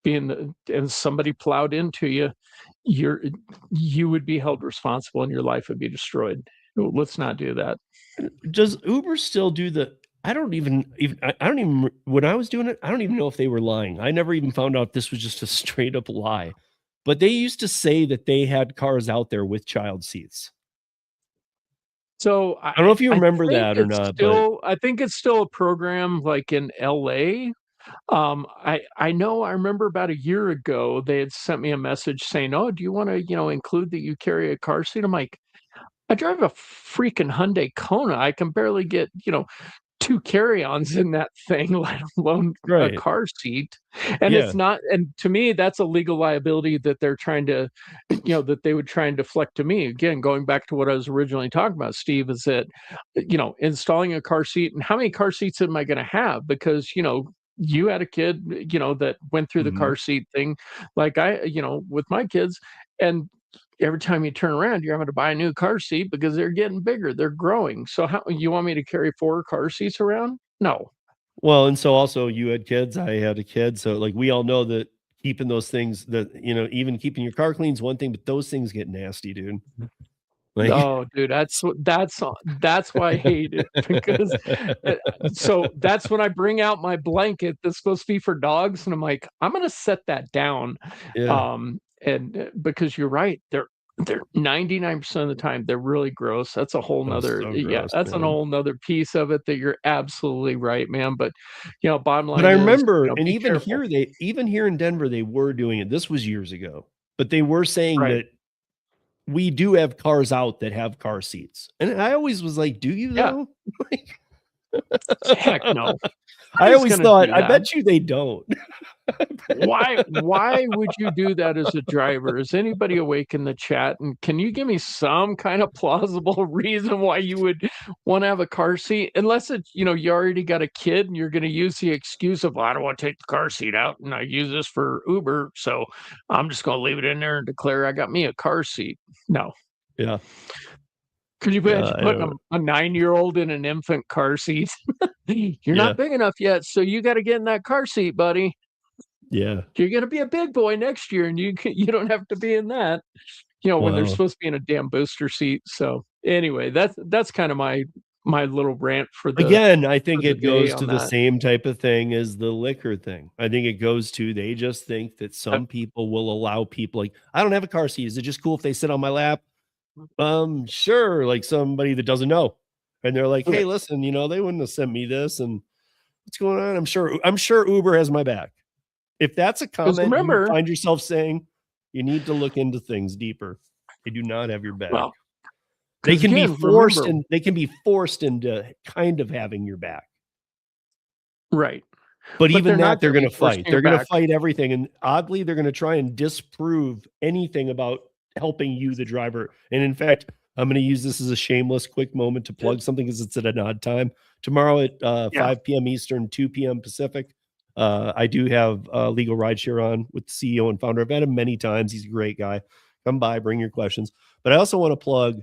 and somebody plowed into you, you would be held responsible and your life would be destroyed. Let's not do that. Does Uber still do I don't even when I was doing it, I don't even know if they were lying. I never even found out this was just a straight up lie. But they used to say that they had cars out there with child seats. So I don't know if you remember that or not. I think it's still a program like in LA. I remember about a year ago they had sent me a message saying, "Oh, do you want to include that you carry a car seat?" I'm like, I drive a freaking Hyundai Kona. I can barely get 2 carry-ons in that thing, let alone a car seat. And it's not, and to me, that's a legal liability that they're trying to, that they would try and deflect to me. Again, going back to what I was originally talking about, Steve, is that, installing a car seat, and how many car seats am I going to have? Because, you had a kid, that went through the car seat thing, like with my kids, and every time you turn around, you're having to buy a new car seat because they're getting bigger, they're growing. So how you want me to carry 4 car seats around? No. Well, and so also you had kids, I had a kid. So like we all know that keeping those things that, even keeping your car clean is one thing, but those things get nasty, dude. Like, oh, dude, that's why I hate it, because so that's when I bring out my blanket that's supposed to be for dogs, and I'm like, I'm gonna set that down. And because you're right, they're 99% of the time they're really gross. That's a whole nother that's a whole nother piece of it that you're absolutely right, man. But bottom line. But I remember, and even here in Denver, they were doing it. This was years ago, but they were saying that we do have cars out that have car seats. And I always was like, do you though? Heck no. I always thought, I bet you they don't. Why would you do that as a driver? Is anybody awake in the chat? And can you give me some kind of plausible reason why you would want to have a car seat? Unless it's, you already got a kid and you're going to use the excuse of, well, I don't want to take the car seat out and I use this for Uber, so I'm just going to leave it in there and declare I got me a car seat. No. Yeah. Could you imagine putting a 9-year-old in an infant car seat? You're not big enough yet, so you got to get in that car seat, buddy. Yeah. You're going to be a big boy next year, and you don't have to be in that, when they're supposed to be in a damn booster seat. So anyway, that's kind of my little rant for the. Again, I think it goes to the same type of thing as the liquor thing. I think it goes to, they just think that some people will allow people, like, I don't have a car seat. Is it just cool if they sit on my lap? Sure. Like somebody that doesn't know. And they're like, hey, listen, they wouldn't have sent me this. And what's going on? I'm sure Uber has my back. If that's a comment you find yourself saying, you need to look into things deeper. They do not have your back. Well, they can be forced into kind of having your back. Right. But But even they're that, not they're gonna going be to forcing fight. your They're going to back. fight everything. And oddly, they're going to try and disprove anything about helping you, the driver. And in fact, I'm going to use this as a shameless quick moment to plug something because it's at an odd time. Tomorrow at Yeah. 5 p.m. Eastern, 2 p.m. Pacific, I do have Legal Rideshare on with the CEO and founder. I've met him many times. He's a great guy. Come by, bring your questions. But I also want to plug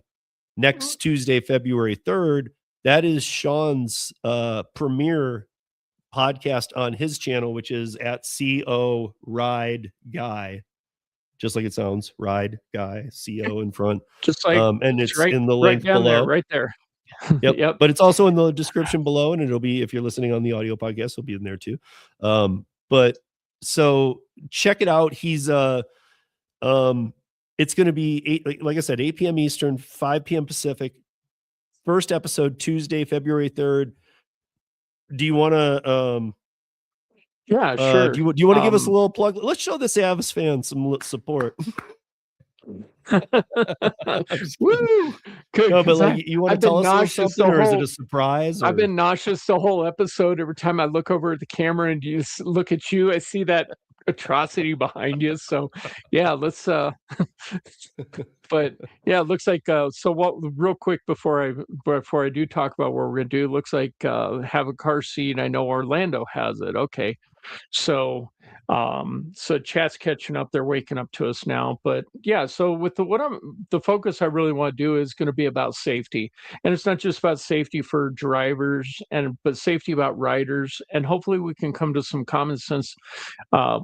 next Tuesday, February 3rd. That is Sean's premiere podcast on his channel, which is at CO Ride Guy, just like it sounds, Ride Guy, CO in front. Just like And it's it's in the right link down there, below. right there. Yep. Yep. But it's also in the description below, and it'll be, if you're listening on the audio podcast, it'll be in there too. But so check it out. He's it's going to be 8, like I said, 8 p.m. Eastern, 5 p.m. Pacific. First episode Tuesday, February 3rd. Do you want to Yeah, do sure. you want to give us a little plug? Let's show this Avs fan some support. Woo! Good, No, but 'cause like you want to I've been tell us a little nauseous something, the or is it whole a surprise? I've Or been nauseous the whole episode. Every time I look over at the camera and you look at you, I see that atrocity behind you. So yeah, let's but yeah, it looks like so what real quick before I do talk about what we're gonna do, it looks like have a car seat. I know Orlando has it. Okay. So so chat's catching up, they're waking up to us now. But yeah, so with the focus I really want to do is going to be about safety. And it's not just about safety for drivers but safety about riders. And hopefully we can come to some common sense uh,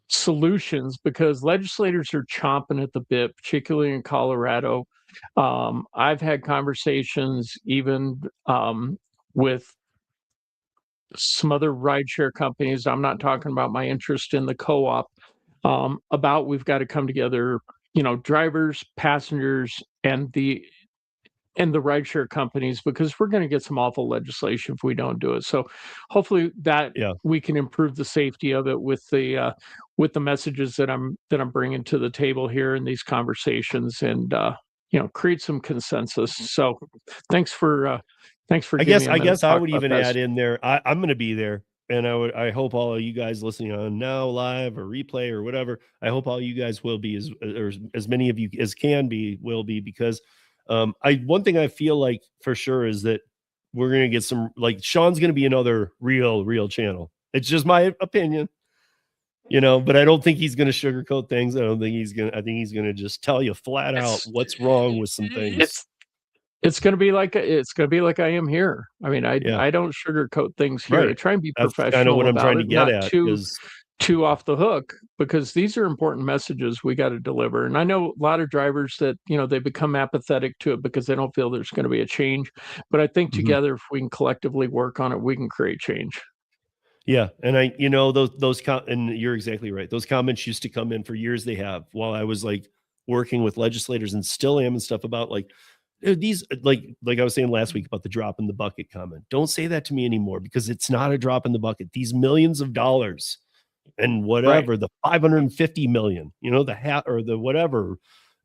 solutions, because legislators are chomping at the bit, particularly in Colorado. I've had conversations even with some other rideshare companies. I'm not talking about my interest in the co-op. About we've got to come together, drivers, passengers, and the rideshare companies, because we're going to get some awful legislation if we don't do it. So hopefully that yeah. we can improve the safety of it with the messages that I'm bringing to the table here in these conversations, and create some consensus. So thanks for giving me a I minute guess to I talk would about even this. add in there. I'm going to be there, and I hope all of you guys listening on now live or replay or whatever. I hope all you guys will be, as many of you as can be will be, because one thing I feel like for sure is that we're going to get some, like, Sean's going to be another real channel. It's just my opinion, but I don't think he's going to sugarcoat things. I think he's going to just tell you flat out what's wrong with some things. It's gonna be like I am here. I mean, Yeah. I don't sugarcoat things here. I Right. try and be That's kind of professional what I'm about trying to it, get not at, too is off the hook, because these are important messages we got to deliver. And I know a lot of drivers that, they become apathetic to it because they don't feel there's going to be a change. But I think together, if we can collectively work on it, we can create change. Yeah, and and you're exactly right. Those comments used to come in for years. They have, while I was like working with legislators, and still am, and stuff about like these, like I was saying last week about the drop in the bucket comment. Don't say that to me anymore, because it's not a drop in the bucket. These millions of dollars and whatever, Right. the 550 million, the hat or the whatever,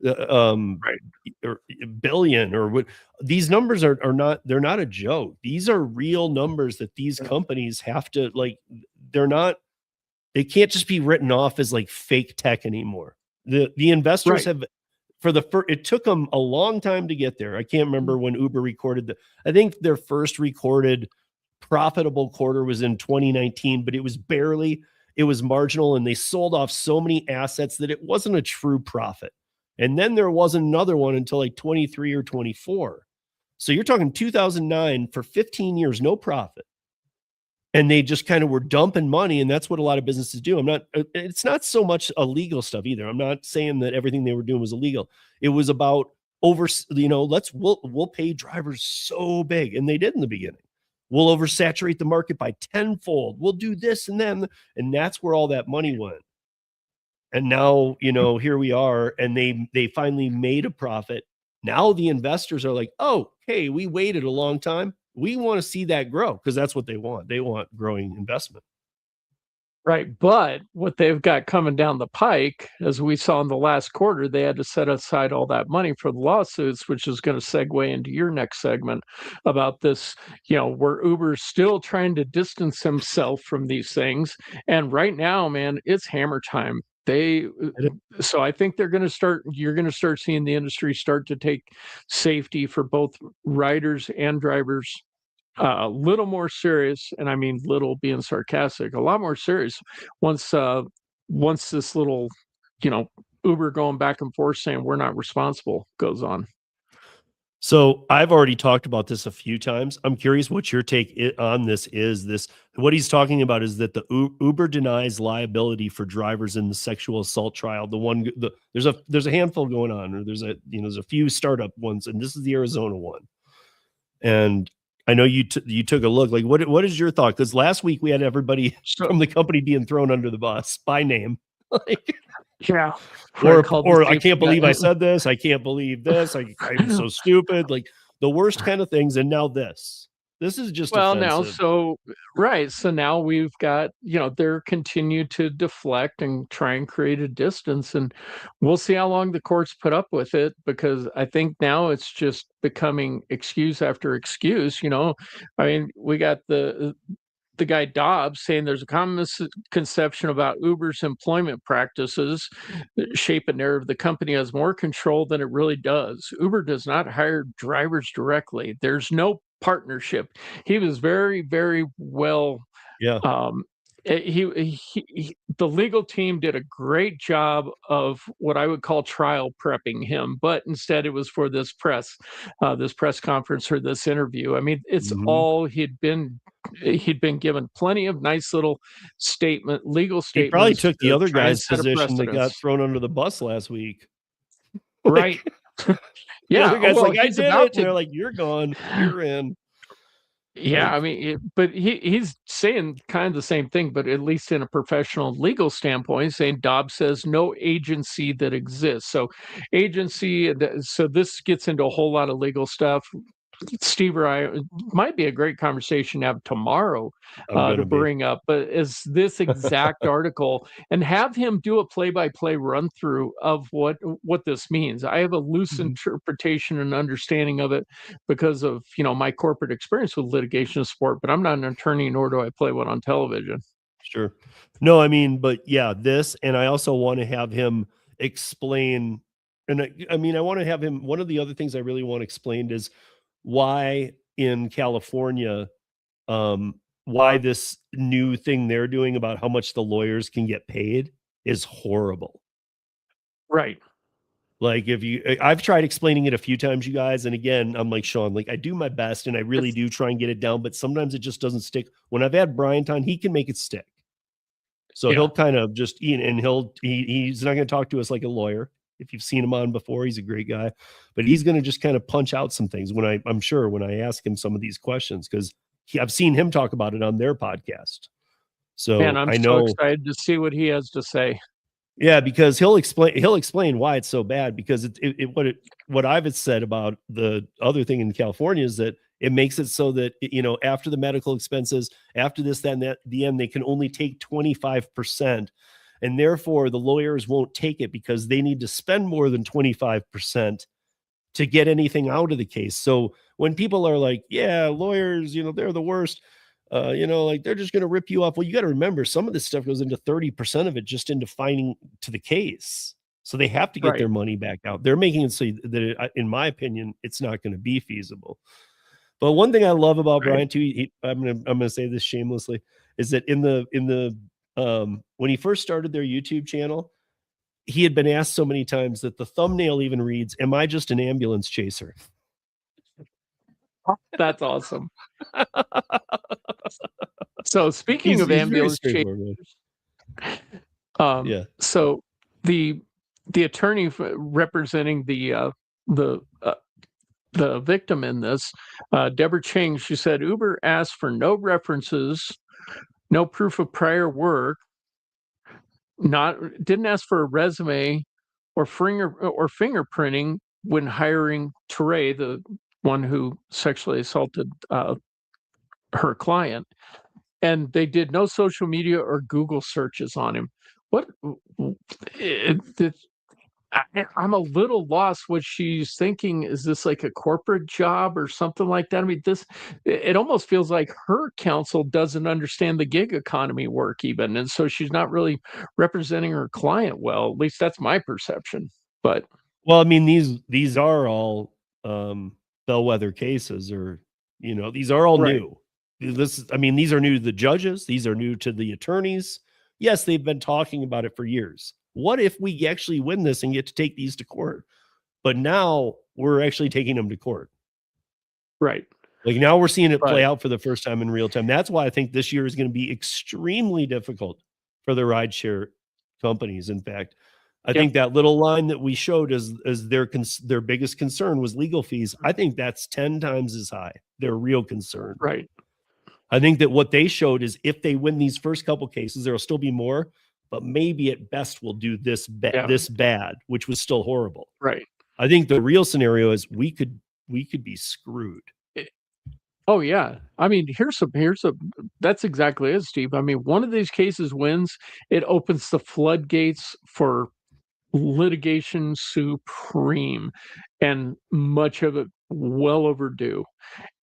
Right. or billion, or what, these numbers are not, they're not a joke. These are real numbers that these companies have to, like, they can't just be written off as like fake tech anymore. The investors Right. have, it took them a long time to get there. I can't remember when Uber recorded I think their first recorded profitable quarter was in 2019, but it was marginal, and they sold off so many assets that it wasn't a true profit. And then there wasn't another one until like 23 or 24. So you're talking 2009, for 15 years, no profit. And they just kind of were dumping money. And that's what a lot of businesses do. It's not so much illegal stuff either. I'm not saying that everything they were doing was illegal. It was about we'll pay drivers so big. And they did in the beginning. We'll oversaturate the market by tenfold. We'll do this and then, and that's where all that money went. And now, here we are, and they finally made a profit. Now the investors are like, oh, hey, we waited a long time. We want to see that grow, because that's what they want. They want growing investment. Right. But what they've got coming down the pike, as we saw in the last quarter, they had to set aside all that money for the lawsuits, which is going to segue into your next segment about this, where Uber's still trying to distance himself from these things. And right now, man, it's hammer time. So I think you're going to start seeing the industry start to take safety for both riders and drivers a little more serious, and I mean little being sarcastic, a lot more serious once once this little, you know, Uber going back and forth saying we're not responsible goes on. So I've already talked about this a few times. I'm curious what your take on this is. What he's talking about is that the Uber denies liability for drivers in the sexual assault trial. There's a handful going on, or there's a few startup ones, and this is the Arizona one. And I know you took a look. Like, what is your thought? Because last week we had everybody from the company being thrown under the bus by name. Like, yeah. Or I can't believe I said this. I can't believe this. I'm so stupid. Like the worst kind of things. And now this is just offensive. So now we've got, they're continue to deflect and try and create a distance, and we'll see how long the courts put up with it, because I think now it's just becoming excuse after excuse. I mean, we got the guy Dobbs saying there's a common misconception about Uber's employment practices that shape a narrative the company has more control than it really does. Uber does not hire drivers directly. There's no partnership. He was very, very well. Yeah. The legal team did a great job of what I would call trial prepping him, but instead it was for this press conference or this interview. I mean, it's all he'd been given plenty of nice little legal statements. He probably took the other guy's position that got thrown under the bus last week. Right. Yeah. The other guy's like, I did it. And they're like, you're gone. You're in. Yeah, I mean, but he's saying kind of the same thing, but at least in a professional legal standpoint, saying Dobbs says no agency that exists. So so this gets into a whole lot of legal stuff. Steve or I, might be a great conversation to have tomorrow to bring up, but is this exact article, and have him do a play-by-play run through of what this means. I have a loose interpretation and understanding of it because of my corporate experience with litigation support, but I'm not an attorney, nor do I play one on television. Sure. No, I mean, but yeah, this, and I also want to have him explain, and I mean, I want to have him, one of the other things I really want explained is why in California, why this new thing they're doing about how much the lawyers can get paid is horrible. Right. Like I've tried explaining it a few times, you guys. And again, I'm like, Sean, like I do my best and I really do try and get it down, but sometimes it just doesn't stick. When I've had Bryant on, he can make it stick. So he'll kind of just, and he's not going to talk to us like a lawyer. If you've seen him on before, he's a great guy, but he's going to just kind of punch out some things I'm sure when I ask him some of these questions, because I've seen him talk about it on their podcast. So I'm so excited to see what he has to say. Yeah, because he'll explain why it's so bad, because what I've said about the other thing in California is that it makes it so that, after the medical expenses, after this, then at the end, they can only take 25%. And therefore, the lawyers won't take it because they need to spend more than 25% to get anything out of the case. So when people are like, yeah, lawyers, they're the worst, like they're just going to rip you off. Well, you got to remember, some of this stuff goes into 30% of it just into fining to the case. So they have to get their money back out. They're making it so that, in my opinion, it's not going to be feasible. But one thing I love about Brian too, I'm gonna say this shamelessly, is that in the when he first started their YouTube channel, he had been asked so many times that the thumbnail even reads, "Am I just an ambulance chaser?" That's awesome. So speaking of ambulance chasers, so the attorney representing the victim in this, Deborah Chang, she said Uber asked for no references, no proof of prior work, didn't ask for a resume or fingerprinting when hiring Teray, the one who sexually assaulted her client. and they did no social media or Google searches on him. What? I'm a little lost what she's thinking. Is this like a corporate job or something like that? I mean, it almost feels like her counsel doesn't understand the gig economy work even. And so she's not really representing her client well. At least that's my perception. But well, I mean, these are all bellwether cases, or these are all right, new. I mean, these are new to the judges. These are new to the attorneys. Yes, they've been talking about it for years. What if we actually win this and get to take these to court? But now we're actually taking them to court. right. Like now we're seeing it play Right. out for the first time in real time. That's why I think this year is going to be extremely difficult for the rideshare companies. In fact, I Yep. think that little line that we showed as their biggest concern was legal fees. I think that's 10 times as high. Their real concern. Right. I think that what they showed is if they win these first couple cases, there will still be more, but maybe at best we'll do this bad, which was still horrible. Right. I think the real scenario is we could be screwed. Oh yeah. I mean, that's exactly it, Steve. I mean, one of these cases wins, it opens the floodgates for litigation supreme, and much of it well overdue.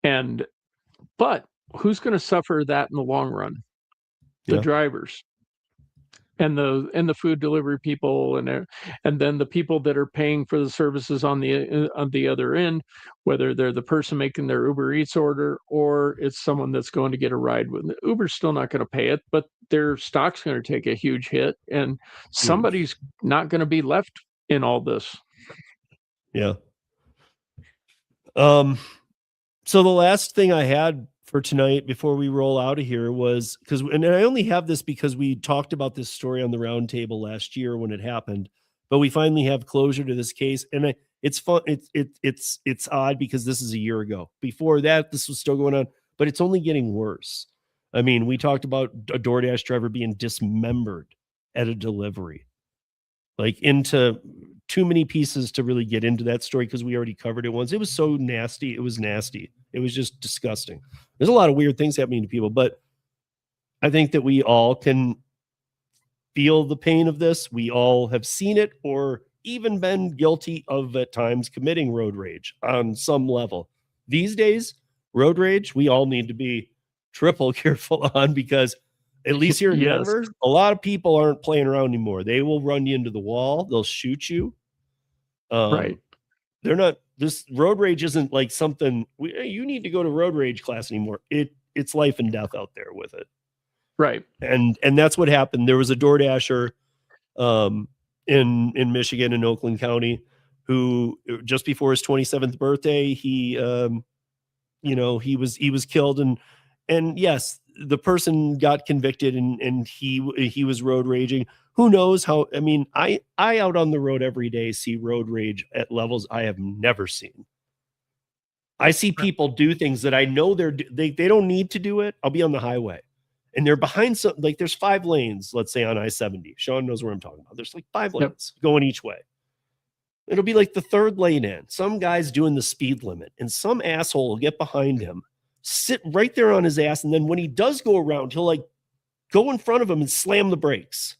But who's going to suffer that in the long run? The Yeah. drivers and the food delivery people, and then the people that are paying for the services on the other end, whether they're the person making their Uber Eats order or it's someone that's going to get a ride with Uber's still not going to pay it, but their stock's going to take a huge hit, and somebody's not going to be left in all this. Yeah. So the last thing I had for tonight before we roll out of here was and I only have this because we talked about this story on the round table last year when it happened, but we finally have closure to this case. And it's fun. It's odd because this is a year ago. Before that, this was still going on, but it's only getting worse. I mean, we talked about a DoorDash driver being dismembered at a delivery, like into too many pieces to really get into that story because we already covered it once. It was so nasty. It was nasty. It was just disgusting. There's a lot of weird things happening to people, but I think that we all can feel the pain of this. We all have seen it or even been guilty of at times committing road rage on some level. These days, road rage, we all need to be triple careful on, because at least here in Yes. Denver, a lot of people aren't playing around anymore. They will run you into the wall. They'll shoot you. Right. They're not. This road rage isn't like something you need to go to road rage class anymore. It's life and death out there with it. Right. And that's what happened. There was a DoorDasher in Michigan, in Oakland County, who just before his 27th birthday, he was killed, and yes, the person got convicted, and he was road raging. Who knows how? I mean, I out on the road every day see road rage at levels I have never seen. I see people do things that I know they don't need to do it. I'll be on the highway and they're behind some, like there's 5 lanes, let's say on I-70. Sean knows where I'm talking about. There's like 5 lanes going each way. It'll be like the 3rd lane in. Some guy's doing the speed limit and some asshole will get behind him, sit right there on his ass. And then when he does go around, he'll like go in front of him and slam the brakes.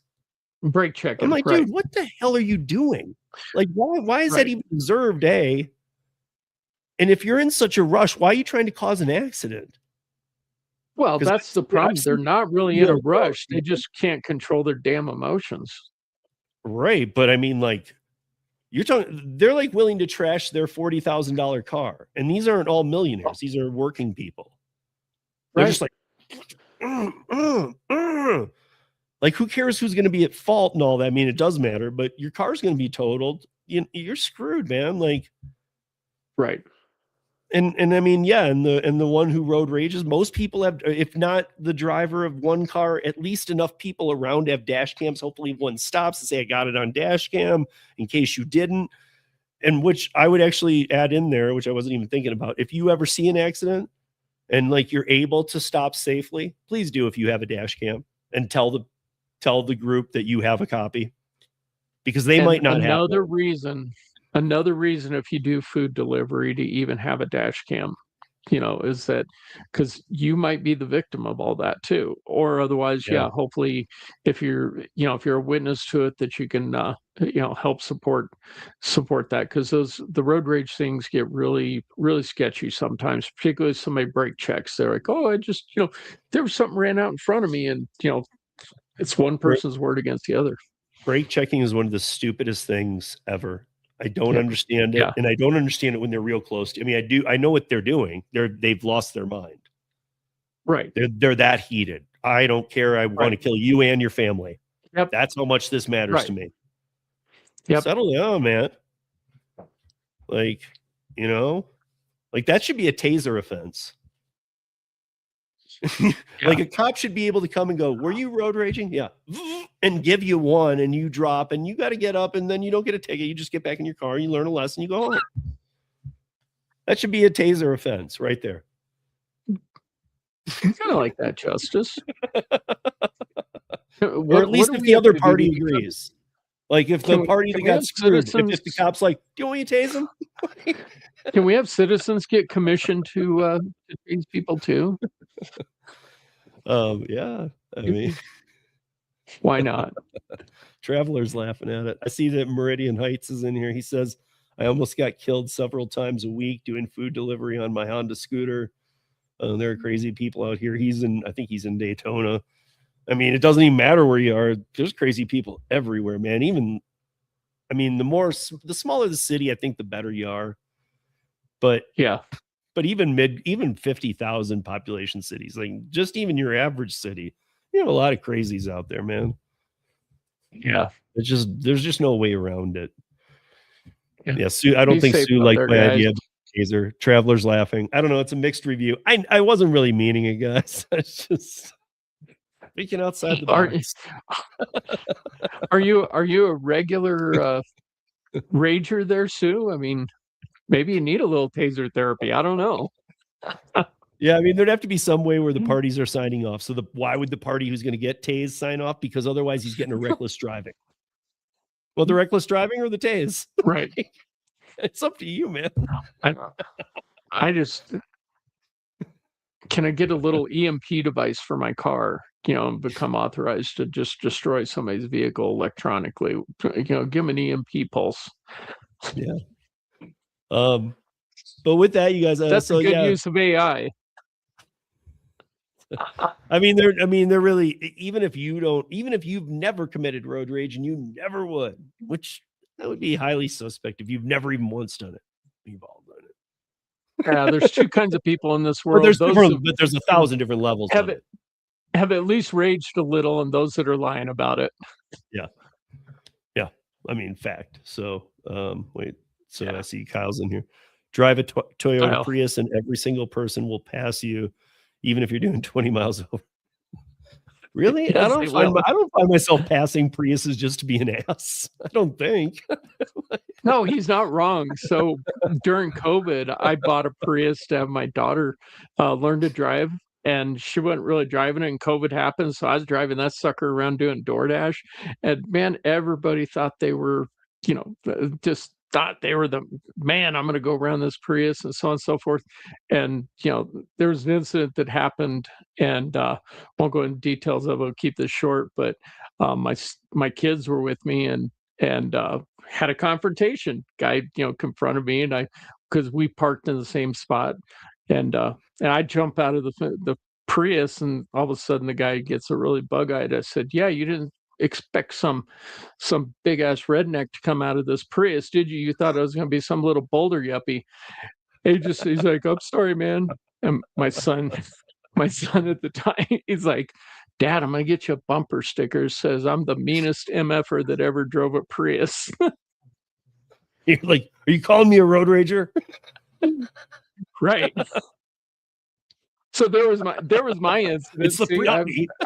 Brake check. I'm like, dude, what the hell are you doing? Like, why is that even deserved, A? And if you're in such a rush, why are you trying to cause an accident? Well, that's the problem. They're not really in a rush. They just can't control their damn emotions. Right. But I mean, like, they're like willing to trash their $40,000 car. And these aren't all millionaires. These are working people. They're just like, like, who cares who's going to be at fault and all that? I mean, it does matter, but your car's going to be totaled. You're screwed, man. Like, right. And I mean, yeah, and the one who road rages, most people have, if not the driver of one car, at least enough people around to have dash cams. Hopefully one stops and say, I got it on dash cam in case you didn't. And which I would actually add in there, which I wasn't even thinking about. If you ever see an accident and like you're able to stop safely, please do if you have a dash cam, and tell the group that you have a copy, because they might not have another reason if you do food delivery to even have a dash cam. is that because you might be the victim of all that too, or otherwise, Yeah. hopefully, if you're a witness to it, that you can help support that, because the road rage things get really really sketchy sometimes, particularly if somebody brake checks. They're like, oh, I just there was something ran out in front of me, and it's one person's word against the other. Brake checking is one of the stupidest things ever. I don't Yeah. understand it, Yeah. and I don't understand it when they're real close to. I mean, I know what they're doing. They've lost their mind. Right. They're that heated. I don't care. I want to Right. kill you and your family. Yep. That's how much this matters Right. to me. Yep. Settle down, man. Like, like that should be a taser offense. Like a cop should be able to come and go, were you road raging? Yeah. And give you one, and you drop, and you got to get up, and then you don't get a ticket. You just get back in your car, you learn a lesson, you go home. That should be a taser offense right there. Kind of like that, Justice. Or at least if the other party agrees. Like if the party that got screwed, if the cop's like, do you want me to tase him? Can we have citizens get commissioned to tase people too? Yeah. I mean, why not? Traveler's laughing at it. I see that Meridian Heights is in here. He says, I almost got killed several times a week doing food delivery on my Honda scooter. There are crazy people out here. I think he's in Daytona. I mean, it doesn't even matter where you are. There's crazy people everywhere, man. The smaller the city, I think the better you are. But yeah, but even 50,000 population cities, like just even your average city, you have a lot of crazies out there, man. Yeah. There's just no way around it. Yeah. Sue, I don't think Sue liked my idea of taser. Traveler's laughing. I don't know. It's a mixed review. I wasn't really meaning it, guys. It's just thinking outside the box. Are you a regular rager there, Sue? I mean, maybe you need a little taser therapy. I don't know. Yeah, I mean, there'd have to be some way where the parties are signing off. So why would the party who's going to get tased sign off? Because otherwise he's getting a reckless driving. Well, the reckless driving or the tase? Right. It's up to you, man. I just can I get a little EMP device for my car, and become authorized to just destroy somebody's vehicle electronically. Give them an EMP pulse. Yeah. But with that, you guys, that's a good use of AI. I mean, they're really, even if you've never committed road rage, and you never would, which that would be highly suspect if you've never even once done it. You've all done it. Yeah, there's two kinds of people in this world. But there's 1,000 different levels. Have at least raged a little, and those that are lying about it. Yeah. Yeah. I mean, fact. So, wait. So yeah. I see Kyle's in here. Drive a Toyota Prius, and every single person will pass you, even if you're doing 20 miles over. Really? Yes, I don't find myself passing Priuses just to be an ass. I don't think. No, he's not wrong. So during COVID, I bought a Prius to have my daughter learn to drive, and she wasn't really driving it, and COVID happened. So I was driving that sucker around doing DoorDash, and man, everybody thought they were, just thought they were the man. I'm going to go around this Prius and so on and so forth. And there was an incident that happened, and won't go into details of it. I'll keep this short. But my kids were with me, and had a confrontation. Guy confronted me, and because we parked in the same spot, and I jump out of the Prius, and all of a sudden the guy gets a really bug-eyed. I said, "Yeah, you didn't expect some big ass redneck to come out of this Prius, did you? You thought I was going to be some little boulder yuppie." He's like, "I'm sorry, man." And my son at the time, he's like, "Dad, I'm going to get you a bumper sticker. Says I'm the meanest MFer that ever drove a Prius." You're like, "Are you calling me a road rager?" Right. So there was my incident.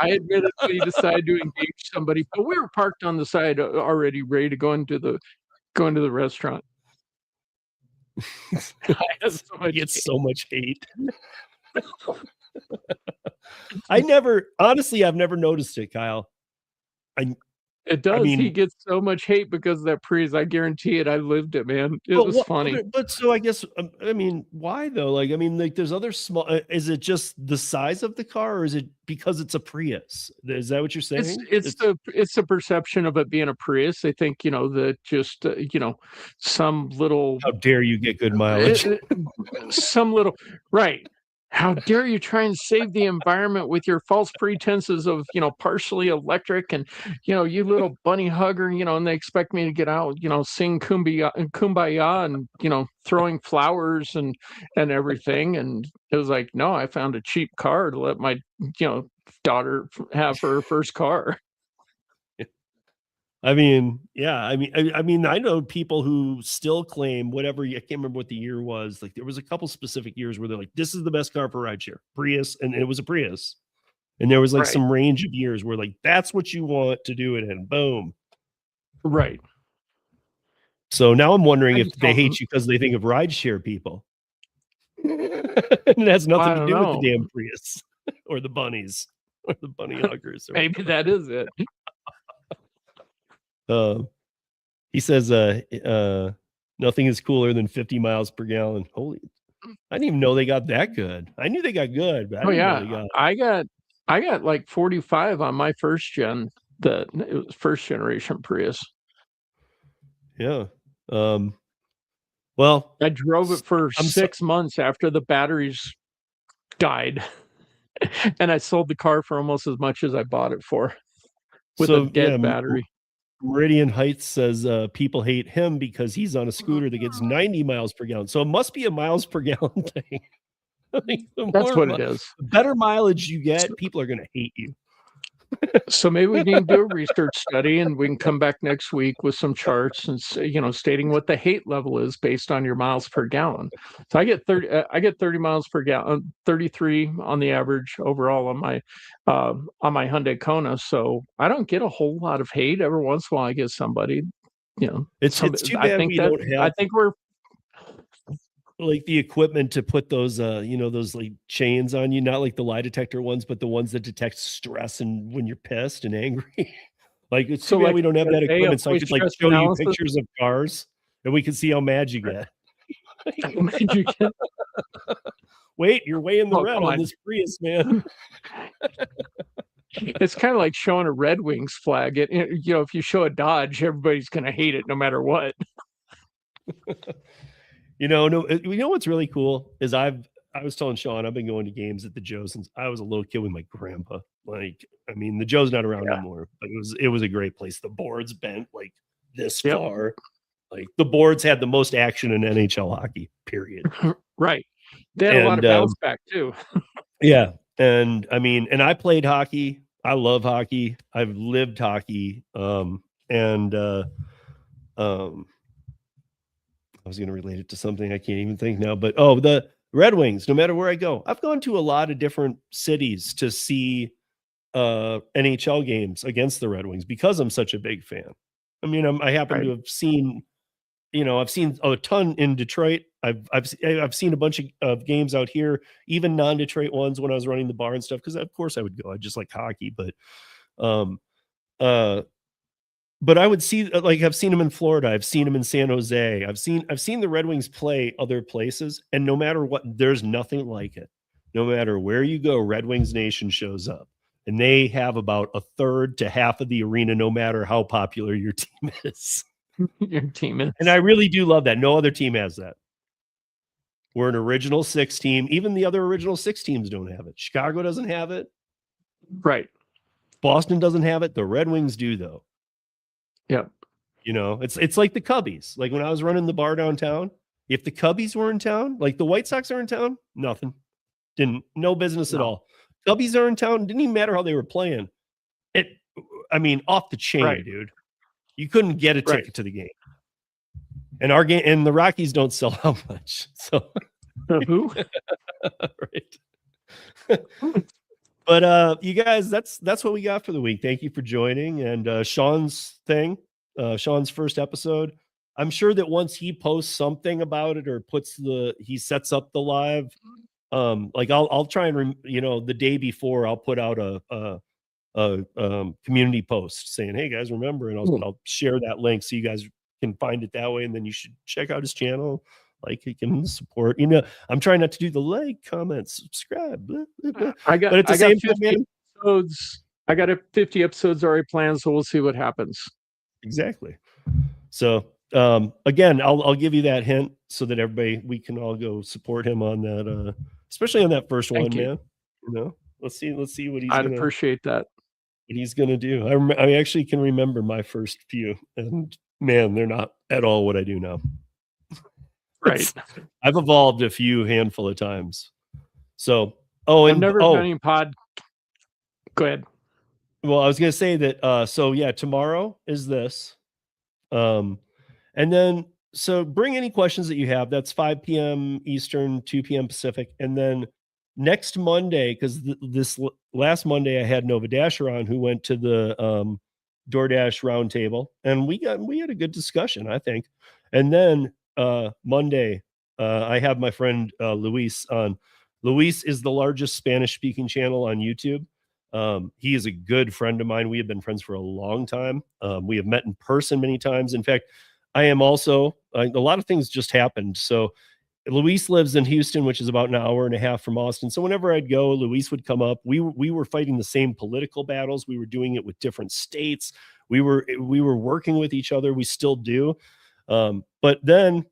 I admittedly decided to engage somebody, but we were parked on the side already, ready to go into the restaurant. I get so much hate. I've never noticed it, Kyle. It does. He mean, gets so much hate because of that Prius. I guarantee it. I lived it, man. It but was funny. but so I guess I mean, why though? Like, I mean, like, there's other small. Is it just the size of the car, or is it because it's a Prius? Is that what you're saying? It's the perception of it being a Prius. I think that just some little How dare you get good mileage? some little right. How dare you try and save the environment with your false pretenses of partially electric and you little bunny hugger, and they expect me to get out, sing kumbaya and throwing flowers and everything. And it was like, no, I found a cheap car to let my daughter have her first car. I mean, yeah. I mean, I know people who still claim whatever. I can't remember what the year was. Like, there was a couple specific years where they're like, "This is the best car for rideshare, Prius," and it was a Prius. And there was like Right. some range of years where like that's what you want to do it in. Boom. Right. So now I'm wondering I if just they don't hate you because they think of rideshare people. And it has nothing I to don't do with know. the damn Prius or the bunnies or the bunny huggers. Or Maybe that is it. He says, nothing is cooler than 50 miles per gallon. Holy, I didn't even know they got that good. I knew they got good, but I Oh didn't know they yeah, got. I got like 45 on my first gen. It was first generation Prius. Yeah. Well, I drove it for I'm so, 6 months after the batteries died, and I sold the car for almost as much as I bought it for with a so yeah. dead battery. Meridian Heights says people hate him because he's on a scooter that gets 90 miles per gallon. So it must be a miles per gallon thing. Like, That's what it is. the better mileage you get, people are going to hate you. So maybe we need to do a research study, and we can come back next week with some charts and stating what the hate level is based on your miles per gallon. So I get 30 miles per gallon, 33 on the average overall on my Hyundai Kona. So I don't get a whole lot of hate. Every once in a while, I get somebody. It's too bad we don't have. I think we're like the equipment to put those those like chains on you, not like the lie detector ones, but the ones that detect stress and when you're pissed and angry. Like, it's too bad we don't have that equipment, so I could like show you pictures of cars and we can see how mad you get. Wait, you're way in the red on this Prius, man. It's kind of like showing a Red Wings flag. If you show a Dodge, everybody's going to hate it no matter what. No, what's really cool is I was telling Sean, I've been going to games at the Joe since I was a little kid with my grandpa. Like, I mean, the Joe's not around anymore, but it was a great place. The boards bent like this far. Like, the boards had the most action in NHL hockey, period. Right. They had a lot of bounce back too. Yeah. And I mean, and I played hockey. I love hockey. I've lived hockey. I was going to relate it to something I can't even think now, but the Red Wings, no matter where I go, I've gone to a lot of different cities to see NHL games against the Red Wings because I'm such a big fan. I mean, I happen to have seen, I've seen a ton in Detroit. I've seen a bunch of games out here, even non-Detroit ones when I was running the bar and stuff, because of course I would go. I just like hockey, but I would see, like, I've seen them in Florida. I've seen them in San Jose. I've seen the Red Wings play other places, and no matter what, there's nothing like it. No matter where you go, Red Wings Nation shows up, and they have about a third to half of the arena, no matter how popular your team is. Your team is. And I really do love that. No other team has that. We're an original six team. Even the other original six teams don't have it. Chicago doesn't have it. Right. Boston doesn't have it. The Red Wings do, though. Yeah. It's like the Cubbies. Like, when I was running the bar downtown, if the Cubbies were in town, like the White Sox are in town, nothing. No business at all. Cubbies are in town. Didn't even matter how they were playing. Off the chain, dude. You couldn't get a ticket to the game. And our game, and the Rockies don't sell out much. So who? Right. But you guys, that's what we got for the week. Thank you for joining. And Sean's Sean's first episode. I'm sure that once he posts something about it or he sets up the live, like I'll try and the day before I'll put out community post saying, "Hey guys, remember," and I'll share that link so you guys can find it that way, and then you should check out his channel. Like, he can support. I'm trying not to do the like, comment, subscribe. Blah, blah, blah. But at the same time, man, episodes. I got 50 episodes already planned, so we'll see what happens. Exactly. So again, I'll give you that hint so that we can all go support him on that, especially on that first one, man. Let's see what he's. I'd appreciate that. What he's gonna do. I actually can remember my first few, and man, they're not at all what I do now. Right. I've evolved a handful of times. So, I've never done any pod. Go ahead. Well, I was gonna say that. So yeah, tomorrow is this, and then bring any questions that you have. That's 5 p.m. Eastern, 2 p.m. Pacific, and then next Monday, because this last Monday I had Nova Dasher on, who went to the DoorDash roundtable, and we had a good discussion, I think. And then Monday, I have my friend Luis on. Luis is the largest Spanish-speaking channel on YouTube. He is a good friend of mine. We have been friends for a long time. We have met in person many times. In fact, I am also a lot of things just happened. So Luis lives in Houston, which is about an hour and a half from Austin. So whenever I'd go, Luis would come up. We were fighting the same political battles. We were doing it with different states. We were working with each other. We still do. But then,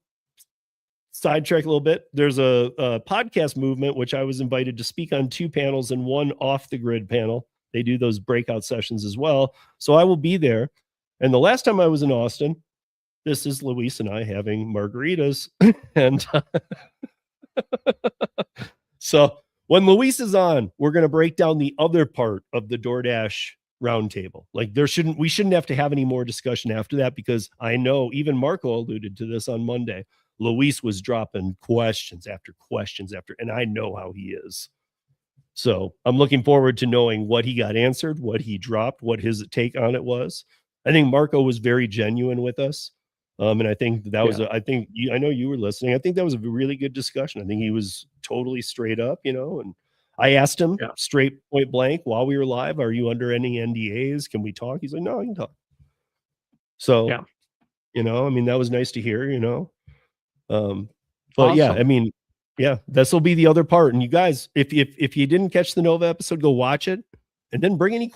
sidetrack a little bit, there's a podcast movement, which I was invited to speak on 2 panels and 1 off the grid panel. They do those breakout sessions as well. So I will be there. And the last time I was in Austin, this is Luis and I having margaritas. And so when Luis is on, we're going to break down the other part of the DoorDash roundtable. Like, we shouldn't have to have any more discussion after that, because I know even Marco alluded to this on Monday. Luis was dropping questions after, and I know how he is. So I'm looking forward to knowing what he got answered, what he dropped, what his take on it was. I think Marco was very genuine with us. And I think that was, I know you were listening. I think that was a really good discussion. I think he was totally straight up, and I asked him straight point blank while we were live, "Are you under any NDAs? Can we talk?" He's like, "No, I can talk." So, I mean, that was nice to hear, but awesome. Yeah, I mean, this will be the other part. And you guys, if you didn't catch the Nova episode, go watch it, and then bring any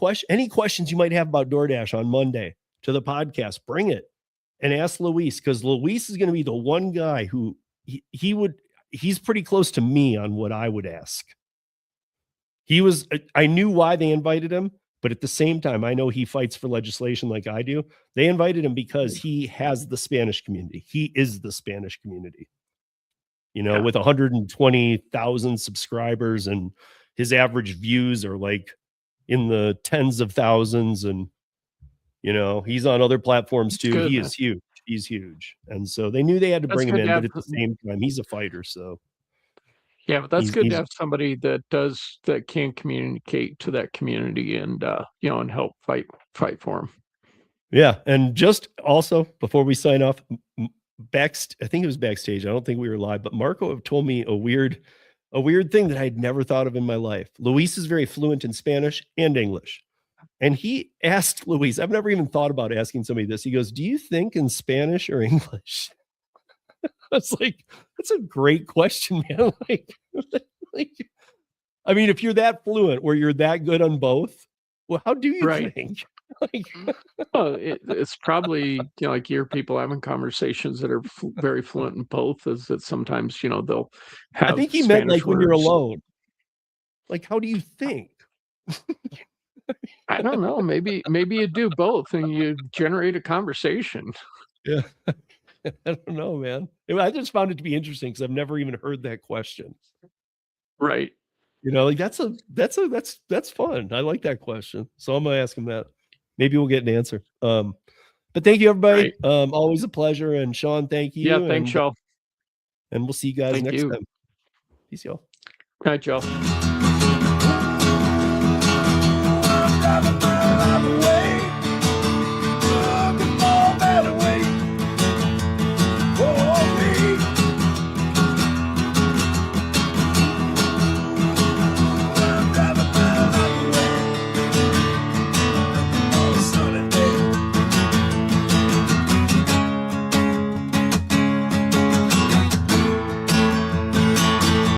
questions you might have about DoorDash on Monday to the podcast. Bring it and ask Luis, because Luis is going to be the one guy who he's pretty close to me on what I would ask. I knew why they invited him, but at the same time, I know he fights for legislation like I do. They invited him because he has the Spanish community. He is the Spanish community, with 120,000 subscribers, and his average views are like in the tens of thousands. And, he's on other platforms too. Good, is huge. He's huge. And so they knew they had to bring him in, but at the same time, he's a fighter. So. Yeah, but that's good to have somebody that can communicate to that community and and help fight for them. Yeah, and just also before we sign off, I think it was backstage. I don't think we were live, but Marco told me a weird thing that I'd never thought of in my life. Luis is very fluent in Spanish and English, and he asked Luis. I've never even thought about asking somebody this. He goes, "Do you think in Spanish or English?" I was like, that's a great question, man. I mean, if you're that fluent or you're that good on both, well, how do you think? Well, it's probably, like you hear people having conversations that are very fluent in both, is that sometimes, they'll have. I think he meant like when you're alone. Like, how do you think? I don't know. Maybe you do both and you generate a conversation. Yeah. I don't know, man. I just found it to be interesting because I've never even heard that question. Right. Like that's fun. I like that question. So I'm gonna ask him that. Maybe we'll get an answer. But thank you, everybody. Right. Always a pleasure. And Sean, thank you. Yeah, thanks, Joe. And we'll see you guys next time. Peace, y'all. All right, Joe.